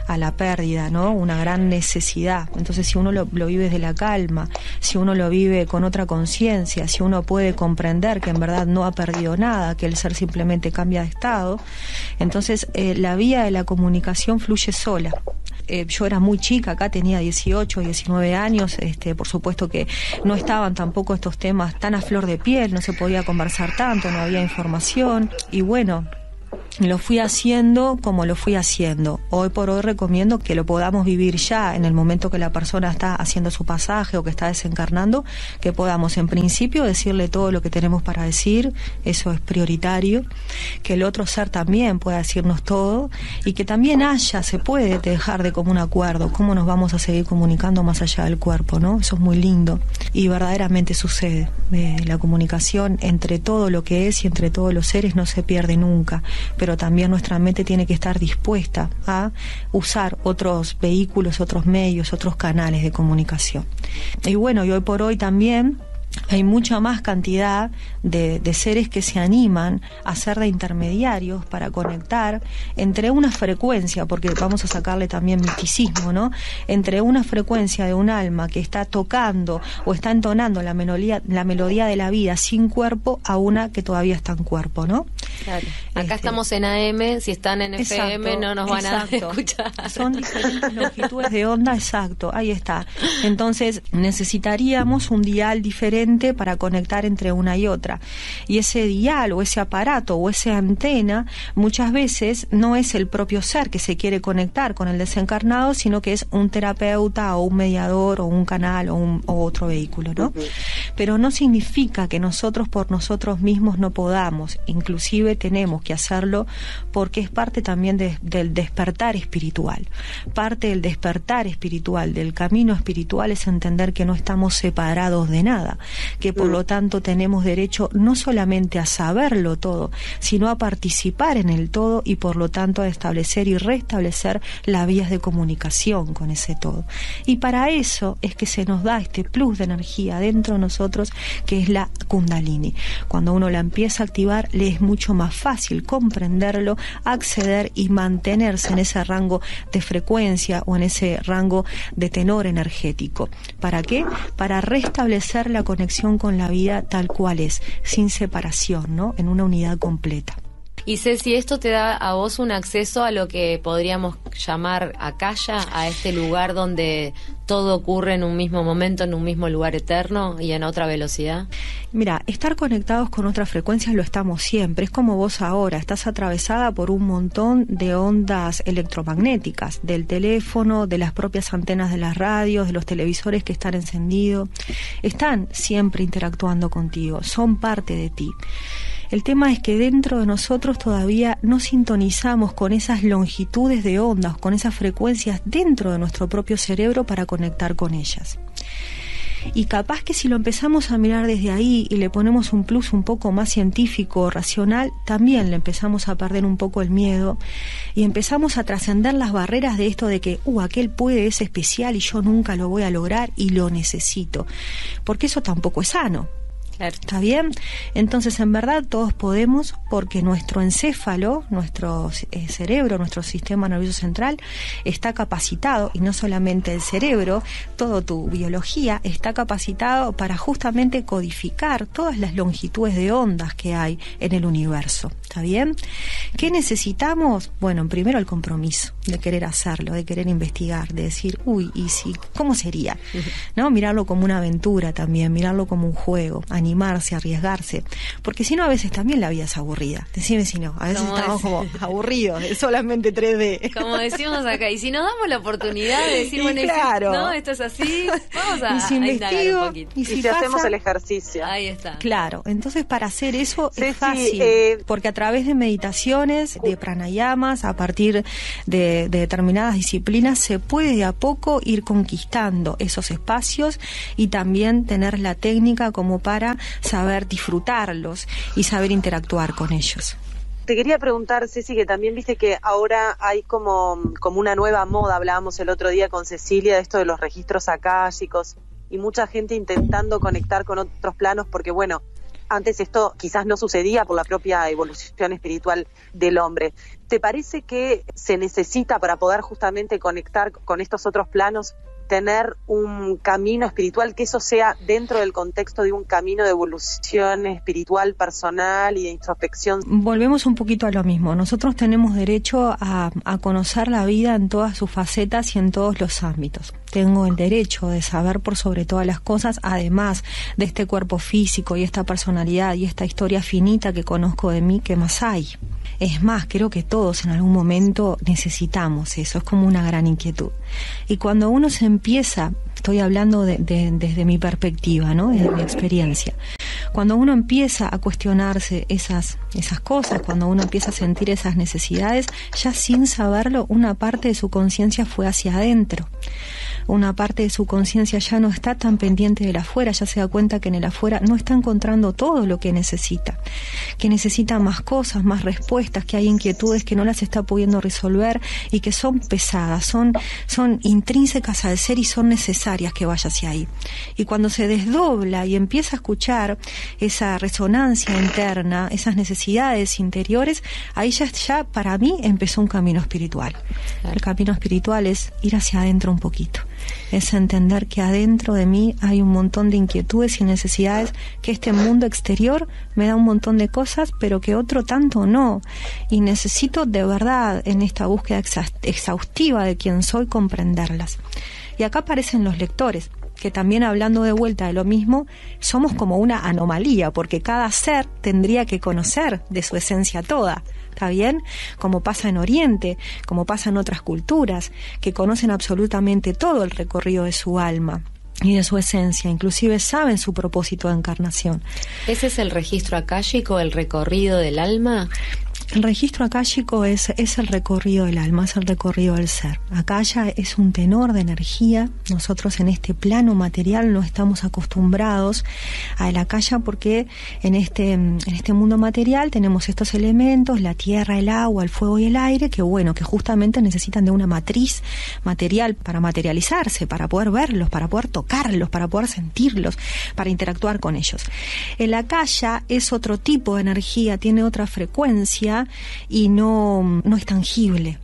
a la pérdida, ¿no? Una gran necesidad. Entonces, si uno lo vive desde la calma, si uno lo vive con otra conciencia, si uno puede comprender que en verdad no ha perdido nada, que el ser simplemente cambia de estado, entonces la vía de la comunicación fluye sola. Yo era muy chica, acá tenía 18, 19 años, por supuesto que no estaban tampoco estos temas tan a flor de piel, no se podía conversar tanto, no había información, y bueno, lo fui haciendo como lo fui haciendo. Hoy por hoy recomiendo que lo podamos vivir ya en el momento que la persona está haciendo su pasaje o que está desencarnando, que podamos en principio decirle todo lo que tenemos para decir, eso es prioritario, que el otro ser también pueda decirnos todo y que también se puede dejar de común acuerdo cómo nos vamos a seguir comunicando más allá del cuerpo, ¿no? Eso es muy lindo y verdaderamente sucede. La comunicación entre todo lo que es y entre todos los seres no se pierde nunca, pero también nuestra mente tiene que estar dispuesta a usar otros vehículos, otros medios, otros canales de comunicación. Y bueno, y hoy por hoy también hay mucha más cantidad de seres que se animan a ser de intermediarios para conectar entre una frecuencia, porque vamos a sacarle también misticismo, ¿no? Entre una frecuencia de un alma que está tocando o está entonando la melodía de la vida sin cuerpo a una que todavía está en cuerpo, ¿no? Claro. Acá estamos en AM, si están en FM no nos van a escuchar. Son diferentes longitudes de onda, exacto, ahí está. Entonces necesitaríamos un dial diferente para conectar entre una y otra. Y ese dial o ese aparato o esa antena muchas veces no es el propio ser que se quiere conectar con el desencarnado, sino que es un terapeuta o un mediador o un canal o otro vehículo, ¿no? Pero no significa que nosotros por nosotros mismos no podamos, inclusive tenemos que hacerlo porque es parte también del despertar espiritual. Parte del despertar espiritual, del camino espiritual, es entender que no estamos separados de nada, que por lo tanto tenemos derecho no solamente a saberlo todo, sino a participar en el todo y por lo tanto a establecer y restablecer las vías de comunicación con ese todo. Y para eso es que se nos da este plus de energía dentro de nosotros, que es la Kundalini. Cuando uno la empieza a activar, le es mucho más fácil comprenderlo, acceder y mantenerse en ese rango de frecuencia o en ese rango de tenor energético. ¿Para qué? Para restablecer la conexión con la vida tal cual es, sin separación, ¿no? En una unidad completa. Y Ceci, ¿esto te da a vos un acceso a lo que podríamos llamar Akasha, a este lugar donde todo ocurre en un mismo momento, en un mismo lugar eterno y en otra velocidad? Mira, estar conectados con otras frecuencias lo estamos siempre. Es como vos ahora, estás atravesada por un montón de ondas electromagnéticas, del teléfono, de las propias antenas de las radios, de los televisores que están encendidos. Están siempre interactuando contigo, son parte de ti. El tema es que dentro de nosotros todavía no sintonizamos con esas longitudes de ondas, con esas frecuencias dentro de nuestro propio cerebro para conectar con ellas. Y capaz que si lo empezamos a mirar desde ahí y le ponemos un plus un poco más científico, racional, también le empezamos a perder un poco el miedo y empezamos a trascender las barreras de esto de que aquel puede, es especial y yo nunca lo voy a lograr y lo necesito, porque eso tampoco es sano. Claro. ¿Está bien? Entonces, en verdad, todos podemos, porque nuestro encéfalo, nuestro cerebro, nuestro sistema nervioso central está capacitado, y no solamente el cerebro, toda tu biología está capacitado para justamente codificar todas las longitudes de ondas que hay en el universo. ¿Está bien? ¿Qué necesitamos? Bueno, primero el compromiso de querer hacerlo, de querer investigar, de decir, ¿y si? ¿Cómo sería? ¿No? Mirarlo como una aventura también, mirarlo como un juego, animarse, arriesgarse, porque si no a veces también la vida es aburrida. Decime si no, a veces estamos como aburridos, es solamente 3D. Como decimos acá, y si nos damos la oportunidad de decir, bueno, claro, no, esto es así, vamos a, y si investigo, un poquito. Y si hacemos el ejercicio. Ahí está. Claro, entonces para hacer eso Sí, es fácil, porque a través de meditaciones, de pranayamas, a partir de determinadas disciplinas, se puede de a poco ir conquistando esos espacios y también tener la técnica como para saber disfrutarlos y saber interactuar con ellos. Te quería preguntar, Ceci, que también viste que ahora hay como una nueva moda, hablábamos el otro día con Cecilia de esto de los registros akáshicos y mucha gente intentando conectar con otros planos porque, bueno, antes esto quizás no sucedía por la propia evolución espiritual del hombre. ¿Te parece que se necesita para poder justamente conectar con estos otros planos tener un camino espiritual, que eso sea dentro del contexto de un camino de evolución espiritual personal y de introspección? Volvemos un poquito a lo mismo. Nosotros tenemos derecho a conocer la vida en todas sus facetas y en todos los ámbitos. Tengo el derecho de saber por sobre todas las cosas, además de este cuerpo físico y esta personalidad y esta historia finita que conozco de mí, ¿qué más hay? Es más, creo que todos en algún momento necesitamos eso, es como una gran inquietud. Y cuando uno se empieza, estoy hablando desde mi perspectiva, ¿no? Desde mi experiencia, cuando uno empieza a cuestionarse esas cosas, cuando uno empieza a sentir esas necesidades, ya sin saberlo, una parte de su conciencia fue hacia adentro. Una parte de su conciencia ya no está tan pendiente del afuera, ya se da cuenta que en el afuera no está encontrando todo lo que necesita más cosas, más respuestas, que hay inquietudes que no las está pudiendo resolver y que son pesadas, son intrínsecas al ser y son necesarias que vaya hacia ahí. Y cuando se desdobla y empieza a escuchar esa resonancia interna, esas necesidades interiores, ahí ya para mí empezó un camino espiritual. Claro. El camino espiritual es ir hacia adentro un poquito. Es entender que adentro de mí hay un montón de inquietudes y necesidades, que este mundo exterior me da un montón de cosas, pero que otro tanto no. Y necesito de verdad, en esta búsqueda exhaustiva de quién soy, comprenderlas. Y acá aparecen los lectores, que también, hablando de vuelta de lo mismo, somos como una anomalía, porque cada ser tendría que conocer de su esencia toda. ¿Está bien? Como pasa en Oriente, como pasa en otras culturas, que conocen absolutamente todo el recorrido de su alma y de su esencia, inclusive saben su propósito de encarnación. ¿Ese es el registro akáshico, el recorrido del alma? El registro akáshico es el recorrido del alma, es el recorrido del ser. Akasha es un tenor de energía. Nosotros en este plano material no estamos acostumbrados a el Akasha porque en este mundo material tenemos estos elementos, la tierra, el agua, el fuego y el aire, que justamente necesitan de una matriz material para materializarse, para poder verlos, para poder tocarlos, para poder sentirlos, para interactuar con ellos. El Akasha es otro tipo de energía, tiene otra frecuencia y no es tangible,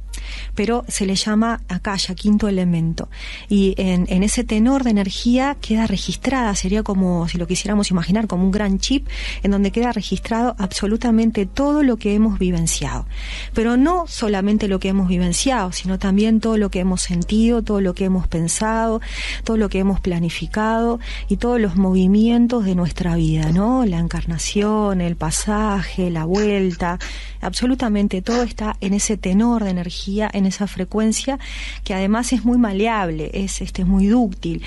pero se le llama Akasha, quinto elemento, y en ese tenor de energía queda registrada, sería como si lo quisiéramos imaginar como un gran chip en donde queda registrado absolutamente todo lo que hemos vivenciado, pero no solamente lo que hemos vivenciado, sino también todo lo que hemos sentido, todo lo que hemos pensado, todo lo que hemos planificado y todos los movimientos de nuestra vida, ¿no? La encarnación, el pasaje, la vuelta, absolutamente todo está en ese tenor de energía en esa frecuencia, que además es muy maleable, es muy dúctil,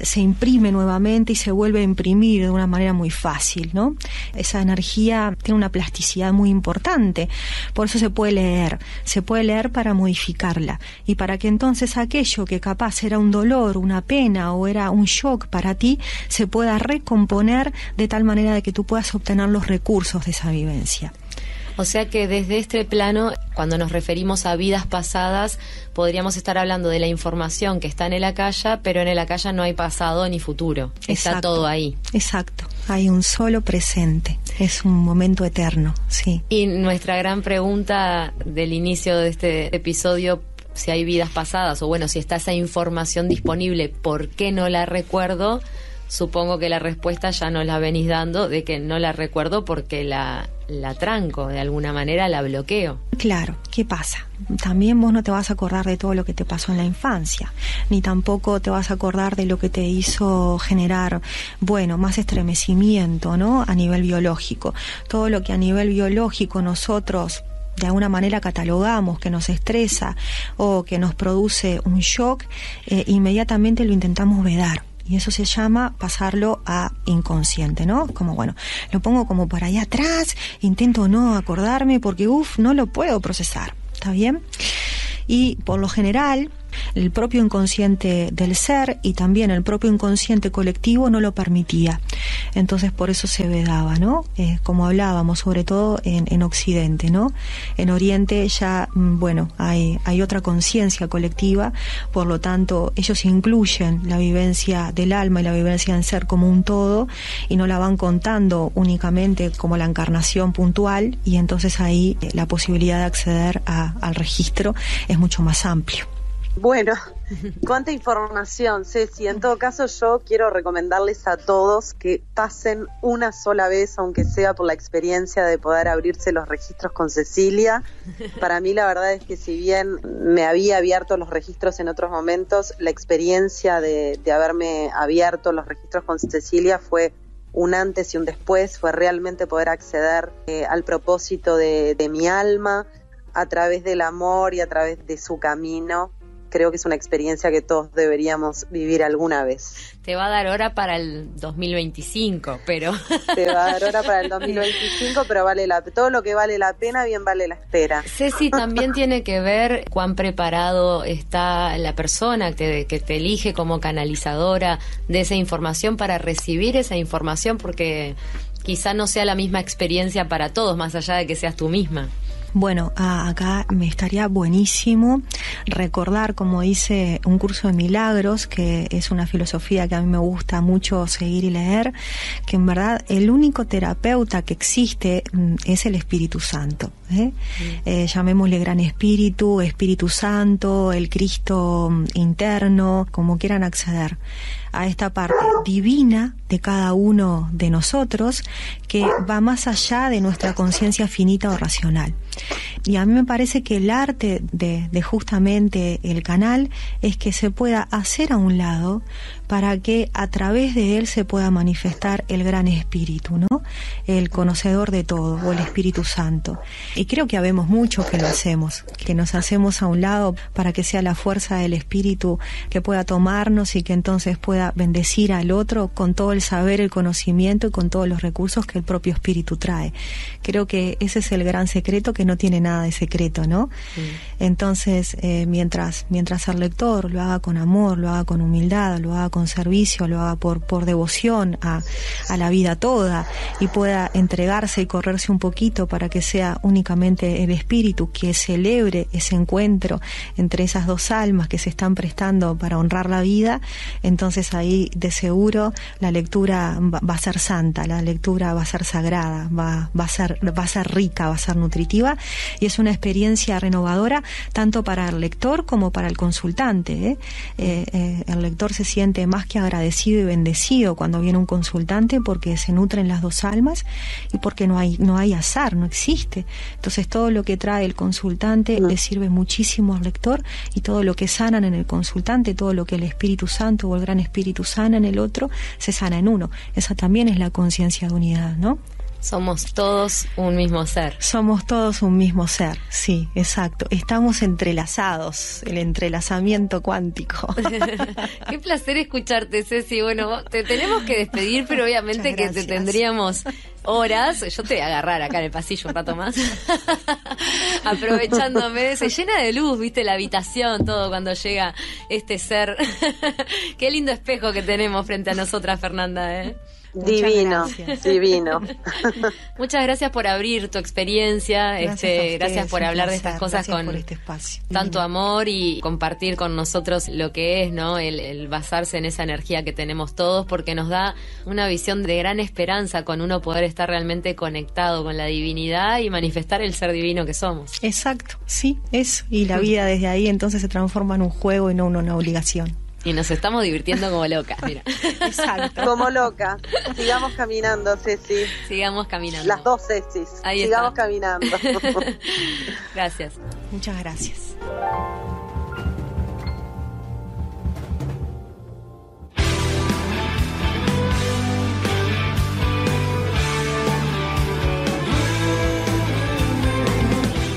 se imprime nuevamente y se vuelve a imprimir de una manera muy fácil, ¿no? Esa energía tiene una plasticidad muy importante, por eso se puede leer para modificarla, y para que entonces aquello que capaz era un dolor, una pena o era un shock para ti, se pueda recomponer de tal manera de que tú puedas obtener los recursos de esa vivencia. O sea que desde este plano, cuando nos referimos a vidas pasadas, podríamos estar hablando de la información que está en el Akasha, pero en el Akasha no hay pasado ni futuro. Está todo ahí. Exacto. Hay un solo presente. Es un momento eterno, sí. Y nuestra gran pregunta del inicio de este episodio, si hay vidas pasadas, o bueno, si está esa información disponible, ¿por qué no la recuerdo? Supongo que la respuesta ya nos la venís dando, de que no la recuerdo porque la tranco, de alguna manera la bloqueo. Claro, ¿qué pasa? También vos no te vas a acordar de todo lo que te pasó en la infancia, ni tampoco te vas a acordar de lo que te hizo generar, bueno, más estremecimiento, ¿no? A nivel biológico. Todo lo que a nivel biológico nosotros de alguna manera catalogamos, que nos estresa o que nos produce un shock, inmediatamente lo intentamos vedar. Y eso se llama pasarlo a inconsciente, ¿no? Como, bueno, lo pongo como por ahí atrás, intento no acordarme porque, no lo puedo procesar, ¿está bien? Y por lo general, el propio inconsciente del ser y también el propio inconsciente colectivo no lo permitía. Entonces por eso se vedaba, ¿no? Como hablábamos, sobre todo en Occidente, ¿no? En Oriente ya, bueno, hay otra conciencia colectiva, por lo tanto ellos incluyen la vivencia del alma y la vivencia del ser como un todo y no la van contando únicamente como la encarnación puntual, y entonces ahí la posibilidad de acceder al registro es mucho más amplio. Bueno, cuánta información, Ceci. En todo caso, yo quiero recomendarles a todos que pasen una sola vez, aunque sea por la experiencia de poder abrirse los registros con Cecilia. Para mí la verdad es que si bien me había abierto los registros en otros momentos, la experiencia de haberme abierto los registros con Cecilia fue un antes y un después. Fue realmente poder acceder al propósito de mi alma a través del amor y a través de su camino. Creo que es una experiencia que todos deberíamos vivir alguna vez. Te va a dar hora para el 2025, pero... Te va a dar hora para el 2025, pero todo lo que vale la pena, bien vale la espera. Ceci, también tiene que ver cuán preparado está la persona que te elige como canalizadora de esa información para recibir esa información, porque quizá no sea la misma experiencia para todos, más allá de que seas tú misma. Bueno, acá me estaría buenísimo recordar, como dice un curso de milagros, que es una filosofía que a mí me gusta mucho seguir y leer, que en verdad el único terapeuta que existe es el Espíritu Santo. Llamémosle Gran Espíritu, Espíritu Santo, el Cristo interno, como quieran acceder a esta parte divina de cada uno de nosotros, que va más allá de nuestra conciencia finita o racional. Y a mí me parece que el arte de justamente el canal es que se pueda hacer a un lado para que a través de él se pueda manifestar el Gran Espíritu, ¿no? El conocedor de todo, o el Espíritu Santo. Y creo que habemos muchos que lo hacemos, que nos hacemos a un lado para que sea la fuerza del Espíritu que pueda tomarnos y que entonces pueda bendecir al otro con todo el saber, el conocimiento y con todos los recursos que el propio Espíritu trae. Creo que ese es el gran secreto, que no tiene nada de secreto, ¿no? Sí. Entonces, mientras el lector lo haga con amor, lo haga con humildad, lo haga con servicio, lo haga por devoción a la vida toda, y pueda entregarse y correrse un poquito para que sea únicamente el Espíritu que celebre ese encuentro entre esas dos almas que se están prestando para honrar la vida, entonces ahí de seguro la lectura va a ser santa, la lectura va a ser sagrada, va a ser rica, va a ser nutritiva, y es una experiencia renovadora tanto para el lector como para el consultante. El lector se siente más que agradecido y bendecido cuando viene un consultante, porque se nutren las dos almas y porque no hay azar, no existe. Entonces todo lo que trae el consultante le sirve muchísimo al lector, y todo lo que sanan en el consultante, todo lo que el Espíritu Santo o el Gran Espíritu sana en el otro, se sana en uno. Esa también es la conciencia de unidad, ¿no? Somos todos un mismo ser. Somos todos un mismo ser, sí, exacto. Estamos entrelazados, el entrelazamiento cuántico. Qué placer escucharte, Ceci. Bueno, te tenemos que despedir, pero obviamente Muchas que te gracias. tendríamos horas. Yo te voy a agarrar acá en el pasillo un rato más. Aprovechándome. Se llena de luz, viste, la habitación, todo cuando llega este ser. Qué lindo espejo que tenemos frente a nosotras, Fernanda, ¿eh? Muchas Divino, gracias. divino. Muchas gracias por abrir tu experiencia, Gracias a ustedes, gracias por un hablar de placer. estas cosas Gracias con por este espacio. tanto amor y compartir con nosotros lo que es, ¿no? El basarse en esa energía que tenemos todos, porque nos da una visión de gran esperanza con uno poder estar realmente conectado con la divinidad y manifestar el ser divino que somos. Exacto, sí, eso. Y la vida desde ahí entonces se transforma en un juego y no en una obligación. Y nos estamos divirtiendo como locas, mira. Exacto. Como loca. Sigamos caminando, Ceci. Sigamos caminando. Las dos Cecis. Ahí Sigamos está. caminando. Gracias. Muchas gracias.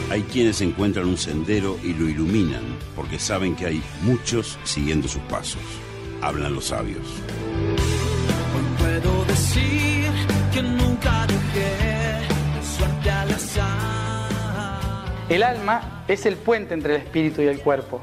Hay quienes encuentran un sendero y lo iluminan, porque saben que hay muchos siguiendo sus pasos. Hablan los sabios. Hoy puedo decir que nunca dejé suerte al azar. El alma es el puente entre el espíritu y el cuerpo.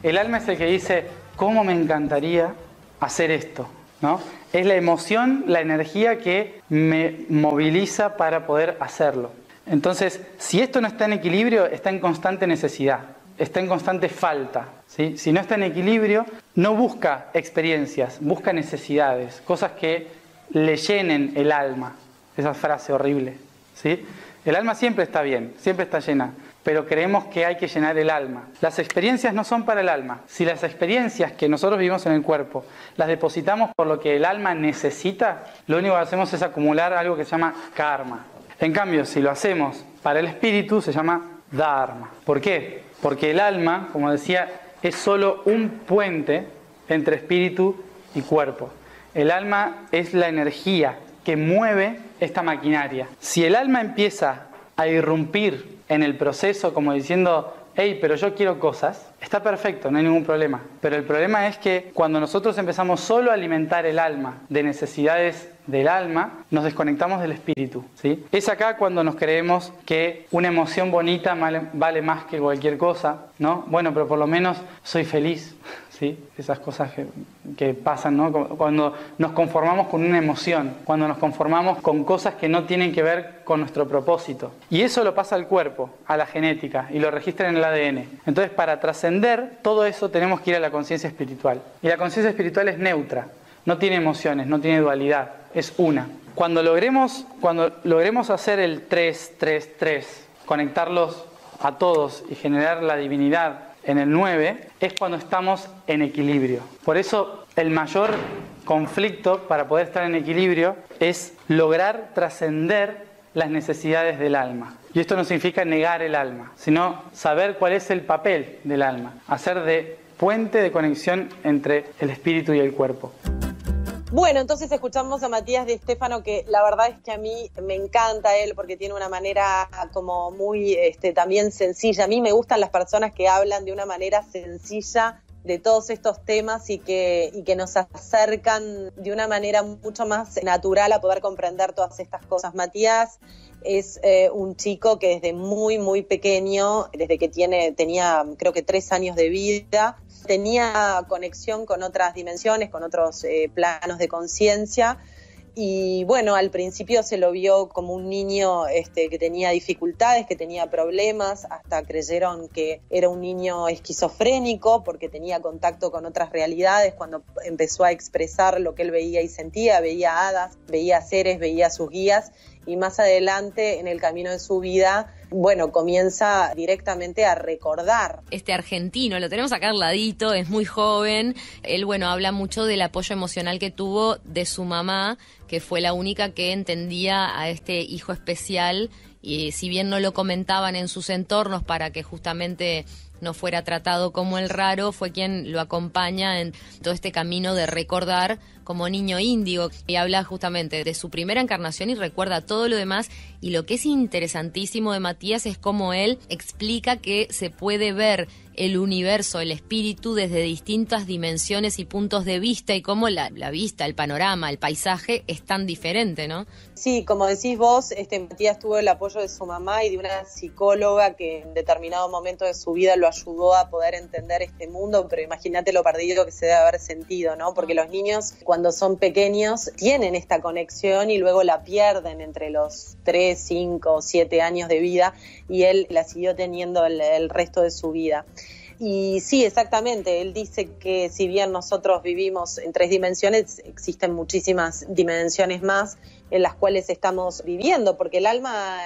El alma es el que dice, ¿cómo me encantaría hacer esto? ¿No? Es la emoción, la energía que me moviliza para poder hacerlo. Entonces, si esto no está en equilibrio, está en constante necesidad, está en constante falta, ¿sí? Si no está en equilibrio, no busca experiencias, busca necesidades, cosas que le llenen el alma. Esa frase horrible, ¿sí? El alma siempre está bien, siempre está llena, pero creemos que hay que llenar el alma. Las experiencias no son para el alma. Si las experiencias que nosotros vivimos en el cuerpo las depositamos por lo que el alma necesita, lo único que hacemos es acumular algo que se llama karma. En cambio, si lo hacemos para el espíritu, se llama dharma. ¿Por qué? Porque el alma, como decía, es solo un puente entre espíritu y cuerpo. El alma es la energía que mueve esta maquinaria. Si el alma empieza a irrumpir en el proceso como diciendo, hey, pero yo quiero cosas, está perfecto, no hay ningún problema. Pero el problema es que cuando nosotros empezamos solo a alimentar el alma de necesidades del alma, nos desconectamos del espíritu, ¿sí? Es acá cuando nos creemos que una emoción bonita vale más que cualquier cosa, ¿no? Bueno, pero por lo menos soy feliz, ¿sí? Esas cosas que pasan, ¿no? Cuando nos conformamos con una emoción, cuando nos conformamos con cosas que no tienen que ver con nuestro propósito. Y eso lo pasa al cuerpo, a la genética, y lo registra en el ADN. Entonces, para trascender todo eso tenemos que ir a la conciencia espiritual. Y la conciencia espiritual es neutra, no tiene emociones, no tiene dualidad, es una. Cuando logremos hacer el 3-3-3, conectarlos a todos y generar la divinidad en el 9, es cuando estamos en equilibrio. Por eso el mayor conflicto para poder estar en equilibrio es lograr trascender las necesidades del alma. Y esto no significa negar el alma, sino saber cuál es el papel del alma, hacer de puente de conexión entre el espíritu y el cuerpo. Bueno, entonces escuchamos a Matías Di Stefano, que la verdad es que a mí me encanta él porque tiene una manera como muy también sencilla. A mí me gustan las personas que hablan de una manera sencilla de todos estos temas y que nos acercan de una manera mucho más natural a poder comprender todas estas cosas. Matías es un chico que desde muy, muy pequeño, desde que tenía creo que 3 años de vida, tenía conexión con otras dimensiones, con otros planos de conciencia. Y bueno, al principio se lo vio como un niño que tenía dificultades, que tenía problemas, hasta creyeron que era un niño esquizofrénico porque tenía contacto con otras realidades cuando empezó a expresar lo que él veía y sentía, veía hadas, veía seres, veía sus guías, y más adelante en el camino de su vida, bueno, comienza directamente a recordar. Este argentino, lo tenemos acá al ladito, es muy joven. Él, bueno, habla mucho del apoyo emocional que tuvo de su mamá, que fue la única que entendía a este hijo especial, y si bien no lo comentaban en sus entornos para que justamente no fuera tratado como el raro, fue quien lo acompaña en todo este camino de recordar como niño índigo, y habla justamente de su primera encarnación y recuerda todo lo demás. Y lo que es interesantísimo de Matías es cómo él explica que se puede ver el universo, el espíritu, desde distintas dimensiones y puntos de vista, y cómo la vista, el panorama, el paisaje es tan diferente, ¿no? Sí, como decís vos, Matías tuvo el apoyo de su mamá y de una psicóloga que en determinado momento de su vida lo ayudó a poder entender este mundo, pero imagínate lo perdido que se debe haber sentido, ¿no? Porque los niños, cuando son pequeños, tienen esta conexión y luego la pierden entre los 3, 5, 7 años de vida, y él la siguió teniendo el resto de su vida. Y sí, exactamente, él dice que si bien nosotros vivimos en 3 dimensiones, existen muchísimas dimensiones más en las cuales estamos viviendo, porque el alma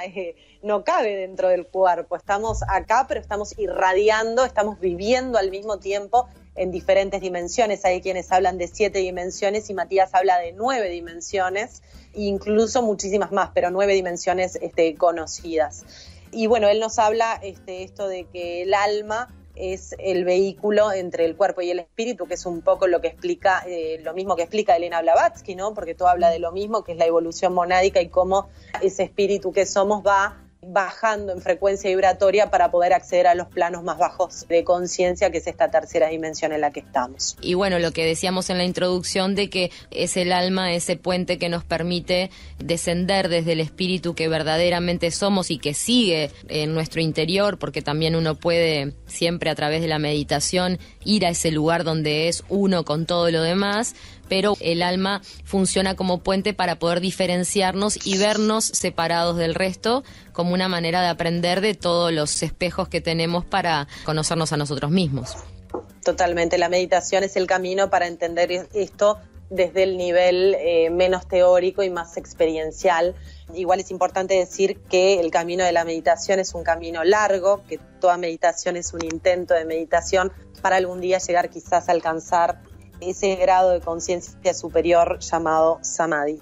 no cabe dentro del cuerpo. Estamos acá, pero estamos irradiando, estamos viviendo al mismo tiempo en diferentes dimensiones. Hay quienes hablan de 7 dimensiones y Matías habla de 9 dimensiones, incluso muchísimas más, pero 9 dimensiones conocidas. Y bueno, él nos habla esto de que el alma es el vehículo entre el cuerpo y el espíritu, que es un poco lo que explica, lo mismo que explica Elena Blavatsky, ¿no? Porque todo habla de lo mismo, que es la evolución monádica y cómo ese espíritu que somos va bajando en frecuencia vibratoria para poder acceder a los planos más bajos de conciencia, que es esta tercera dimensión en la que estamos. Y bueno, lo que decíamos en la introducción de que es el alma, ese puente que nos permite descender desde el espíritu que verdaderamente somos y que sigue en nuestro interior, porque también uno puede siempre a través de la meditación ir a ese lugar donde es uno con todo lo demás, pero el alma funciona como puente para poder diferenciarnos y vernos separados del resto, como una manera de aprender de todos los espejos que tenemos para conocernos a nosotros mismos. Totalmente, la meditación es el camino para entender esto desde el nivel menos teórico y más experiencial. Igual es importante decir que el camino de la meditación es un camino largo, que toda meditación es un intento de meditación para algún día llegar quizás a alcanzar ese grado de conciencia superior llamado Samadhi.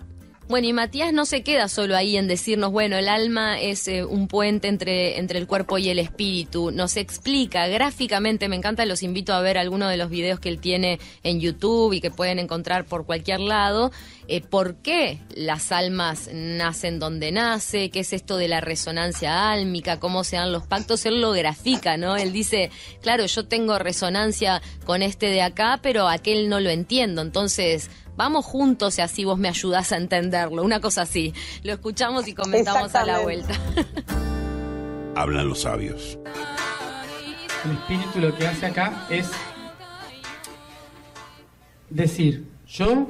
Bueno, y Matías no se queda solo ahí en decirnos, bueno, el alma es un puente entre el cuerpo y el espíritu. Nos explica gráficamente, me encanta, los invito a ver algunos de los videos que él tiene en YouTube y que pueden encontrar por cualquier lado, por qué las almas nacen donde nace, qué es esto de la resonancia álmica, cómo se dan los pactos. Él lo grafica, ¿no? Él dice, claro, yo tengo resonancia con este de acá, pero aquel no lo entiendo, entonces vamos juntos y así vos me ayudás a entenderlo, una cosa así. Lo escuchamos y comentamos a la vuelta. Hablan los sabios. El espíritu lo que hace acá es decir, yo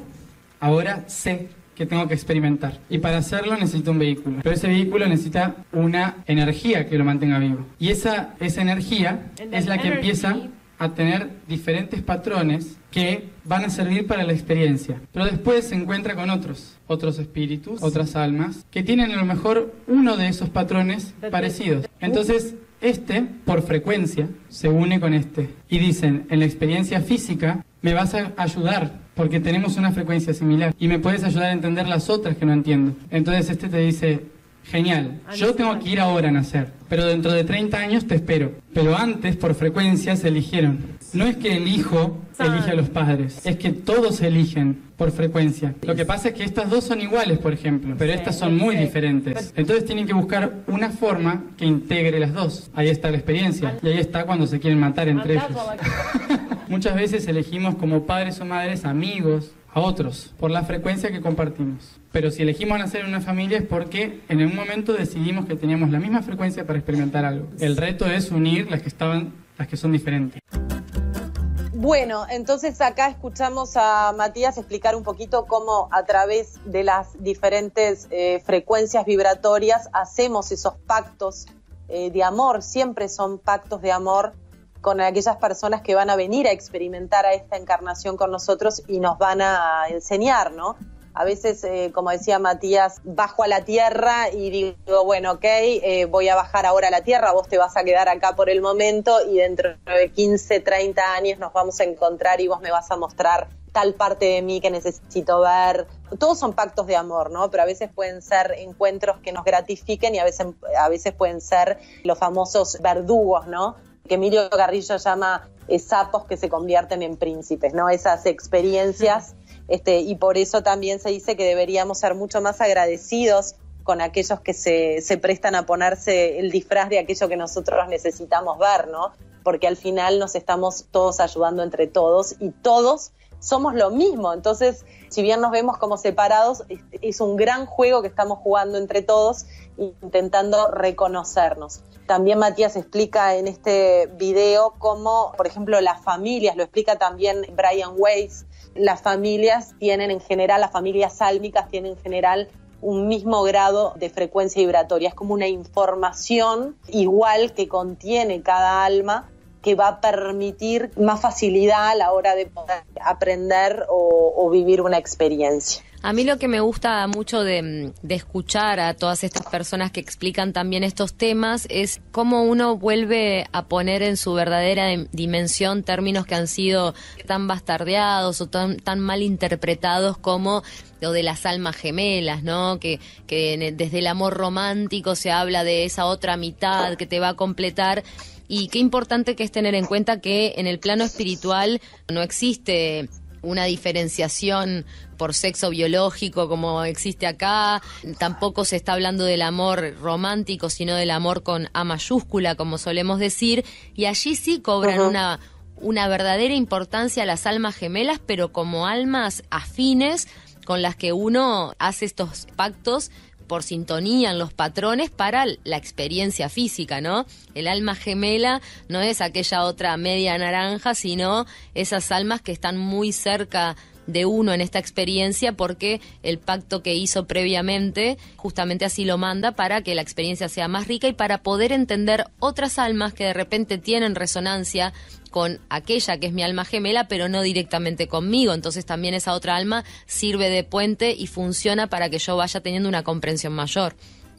ahora sé que tengo que experimentar, y para hacerlo necesito un vehículo, pero ese vehículo necesita una energía que lo mantenga vivo, y esa energía es la que empieza a tener diferentes patrones que van a servir para la experiencia. Pero después se encuentra con otros espíritus, otras almas, que tienen a lo mejor uno de esos patrones parecidos. Entonces, por frecuencia, se une con y dicen, en la experiencia física, me vas a ayudar, porque tenemos una frecuencia similar, y me puedes ayudar a entender las otras que no entiendo. Entonces te dice, genial, yo tengo que ir ahora a nacer, pero dentro de 30 años te espero. Pero antes, por frecuencia, se eligieron. No es que el hijo elige a los padres, es que todos eligen por frecuencia. Lo que pasa es que estas dos son iguales, por ejemplo, pero estas son muy diferentes. Entonces tienen que buscar una forma que integre las dos. Ahí está la experiencia, y ahí está cuando se quieren matar entre ellos. Muchas veces elegimos como padres o madres amigos a otros, por la frecuencia que compartimos. Pero si elegimos nacer en una familia es porque en un momento decidimos que teníamos la misma frecuencia para experimentar algo. El reto es unir las que son diferentes. Bueno, entonces acá escuchamos a Matías explicar un poquito cómo a través de las diferentes frecuencias vibratorias hacemos esos pactos de amor. Siempre son pactos de amor con aquellas personas que van a venir a experimentar a esta encarnación con nosotros y nos van a enseñar, ¿no? A veces, como decía Matías, bajo a la tierra y digo, bueno, ok, voy a bajar ahora a la tierra, vos te vas a quedar acá por el momento y dentro de 15, 30 años nos vamos a encontrar y vos me vas a mostrar tal parte de mí que necesito ver. Todos son pactos de amor, ¿no? Pero a veces pueden ser encuentros que nos gratifiquen y a veces pueden ser los famosos verdugos, ¿no? Que Emilio Carrillo llama sapos que se convierten en príncipes, ¿no? Esas experiencias Y por eso también se dice que deberíamos ser mucho más agradecidos con aquellos que se prestan a ponerse el disfraz de aquello que nosotros necesitamos ver, ¿no? Porque al final nos estamos todos ayudando entre todos y todos somos lo mismo. Entonces, si bien nos vemos como separados, es un gran juego que estamos jugando entre todos, intentando reconocernos. También Matías explica en este video cómo, por ejemplo, las familias, lo explica también Brian Weiss, las familias tienen en general, las familias sálmicas tienen en general un mismo grado de frecuencia vibratoria. Es como una información igual que contiene cada alma, que va a permitir más facilidad a la hora de poder aprender o vivir una experiencia. A mí lo que me gusta mucho de escuchar a todas estas personas que explican también estos temas es cómo uno vuelve a poner en su verdadera dimensión términos que han sido tan bastardeados o tan mal interpretados como lo de las almas gemelas, ¿no? Que desde el amor romántico se habla de esa otra mitad que te va a completar. Y qué importante que es tener en cuenta que en el plano espiritual no existe una diferenciación por sexo biológico como existe acá, tampoco se está hablando del amor romántico, sino del amor con A mayúscula, como solemos decir, y allí sí cobran una verdadera importancia las almas gemelas, pero como almas afines con las que uno hace estos pactos por sintonía en los patrones para la experiencia física, ¿no? El alma gemela no es aquella otra media naranja, sino esas almas que están muy cerca de uno en esta experiencia porque el pacto que hizo previamente justamente así lo manda para que la experiencia sea más rica y para poder entender otras almas que de repente tienen resonancia con aquella que es mi alma gemela, pero no directamente conmigo. Entonces también esa otra alma sirve de puente y funciona para que yo vaya teniendo una comprensión mayor.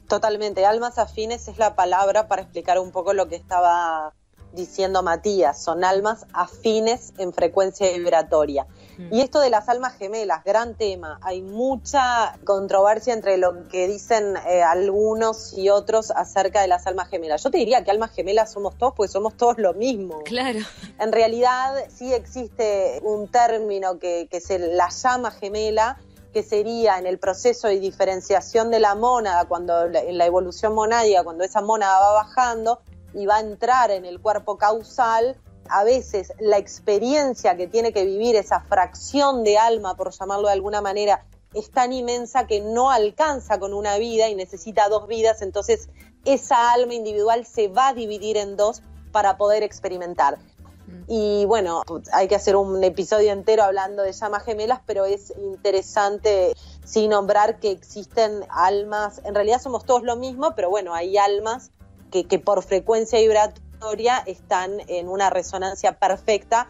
Totalmente. Almas afines es la palabra para explicar un poco lo que estaba diciendo Matías. Son almas afines en frecuencia vibratoria. Y esto de las almas gemelas, gran tema. Hay mucha controversia entre lo que dicen algunos y otros acerca de las almas gemelas. Yo te diría que almas gemelas somos todos, porque somos todos lo mismo. Claro. En realidad sí existe un término que se la llama gemela, que sería en el proceso de diferenciación de la mónada, cuando en la evolución monádica, cuando esa mónada va bajando y va a entrar en el cuerpo causal, a veces la experiencia que tiene que vivir esa fracción de alma, por llamarlo de alguna manera, es tan inmensa que no alcanza con una vida y necesita 2 vidas, entonces esa alma individual se va a dividir en 2 para poder experimentar. Y bueno, hay que hacer un episodio entero hablando de llamas gemelas, pero es interesante sí nombrar que existen almas, en realidad somos todos lo mismo, pero bueno, hay almas que por frecuencia vibratoria están en una resonancia perfecta.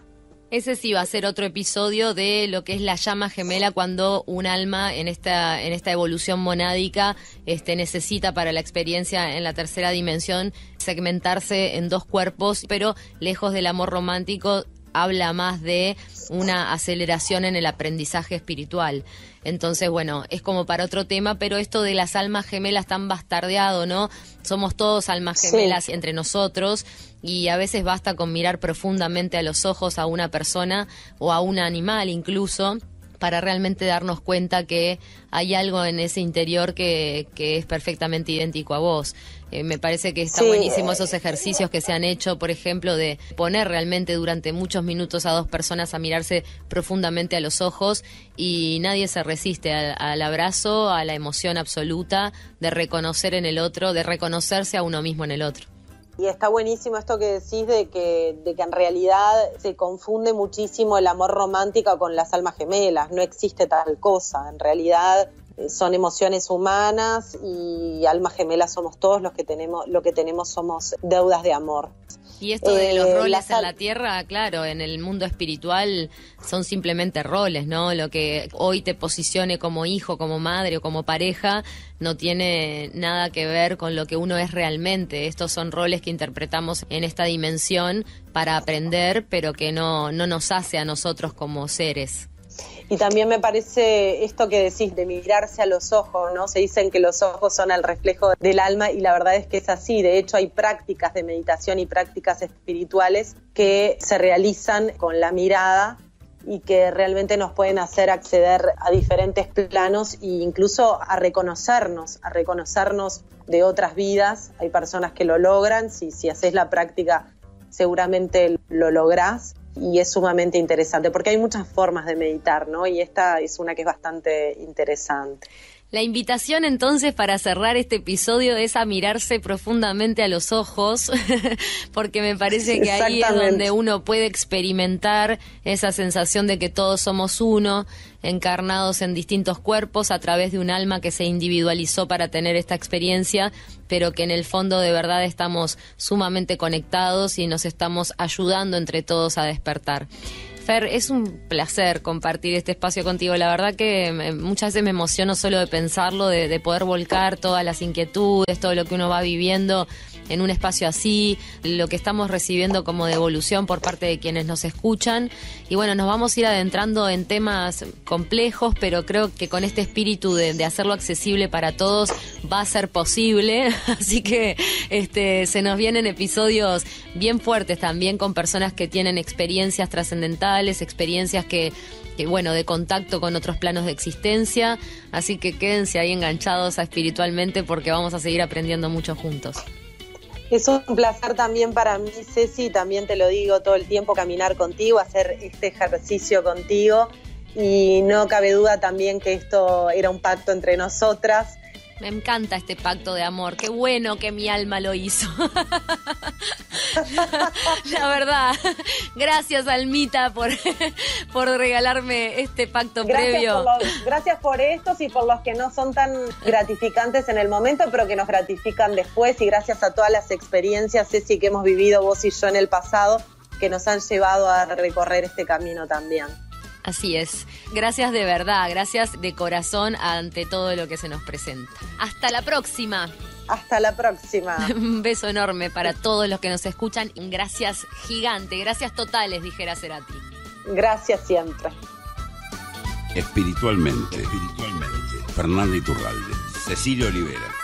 Ese sí va a ser otro episodio de lo que es la llama gemela cuando un alma en esta evolución monádica necesita para la experiencia en la tercera dimensión segmentarse en 2 cuerpos, pero lejos del amor romántico habla más de una aceleración en el aprendizaje espiritual. Entonces, bueno, es como para otro tema, pero esto de las almas gemelas tan bastardeado, ¿no? Somos todos almas gemelas entre nosotros y a veces basta con mirar profundamente a los ojos a una persona o a un animal incluso para realmente darnos cuenta que hay algo en ese interior que es perfectamente idéntico a vos. Me parece que está buenísimo esos ejercicios que se han hecho, por ejemplo, de poner realmente durante muchos minutos a 2 personas a mirarse profundamente a los ojos y nadie se resiste al abrazo, a la emoción absoluta de reconocer en el otro, de reconocerse a uno mismo en el otro. Y está buenísimo esto que decís de que en realidad se confunde muchísimo el amor romántico con las almas gemelas. No existe tal cosa. En realidad son emociones humanas y almas gemelas somos todos los que tenemos, lo que tenemos somos deudas de amor. Y esto de los roles en la Tierra, claro, en el mundo espiritual son simplemente roles, ¿no? Lo que hoy te posicione como hijo, como madre o como pareja no tiene nada que ver con lo que uno es realmente. Estos son roles que interpretamos en esta dimensión para aprender, pero que no nos hace a nosotros como seres. Y también me parece esto que decís de mirarse a los ojos, ¿no? Se dicen que los ojos son el reflejo del alma y la verdad es que es así. De hecho, hay prácticas de meditación y prácticas espirituales que se realizan con la mirada y que realmente nos pueden hacer acceder a diferentes planos e incluso a reconocernos de otras vidas. Hay personas que lo logran, si haces la práctica seguramente lo lográs, y es sumamente interesante porque hay muchas formas de meditar, ¿no? Y esta es una que es bastante interesante. La invitación entonces para cerrar este episodio es a mirarse profundamente a los ojos, porque me parece que ahí es donde uno puede experimentar esa sensación de que todos somos uno, encarnados en distintos cuerpos a través de un alma que se individualizó para tener esta experiencia, pero que en el fondo de verdad estamos sumamente conectados y nos estamos ayudando entre todos a despertar. Fer, es un placer compartir este espacio contigo. La verdad que muchas veces me emociono solo de pensarlo, de poder volcar todas las inquietudes, todo lo que uno va viviendo en un espacio así, lo que estamos recibiendo como devolución por parte de quienes nos escuchan. Y bueno, nos vamos a ir adentrando en temas complejos, pero creo que con este espíritu de hacerlo accesible para todos va a ser posible. Así que se nos vienen episodios bien fuertes también con personas que tienen experiencias trascendentales, experiencias que bueno, de contacto con otros planos de existencia. Así que quédense ahí enganchados a Espiritualmente, porque vamos a seguir aprendiendo mucho juntos. Es un placer también para mí, Ceci, también te lo digo todo el tiempo, caminar contigo, hacer este ejercicio contigo, y no cabe duda también que esto era un pacto entre nosotras. Me encanta este pacto de amor, qué bueno que mi alma lo hizo. La verdad, gracias Almita por regalarme este pacto previo. Gracias por estos y por los que no son tan gratificantes en el momento, pero que nos gratifican después, y gracias a todas las experiencias, Ceci, que hemos vivido vos y yo en el pasado, que nos han llevado a recorrer este camino también. Así es. Gracias de verdad, gracias de corazón ante todo lo que se nos presenta. Hasta la próxima. Hasta la próxima. Un beso enorme para todos los que nos escuchan. Gracias gigante, gracias totales, dijera Cerati. Gracias siempre. Espiritualmente. Fernanda Iturralde, Cecilia Olivera.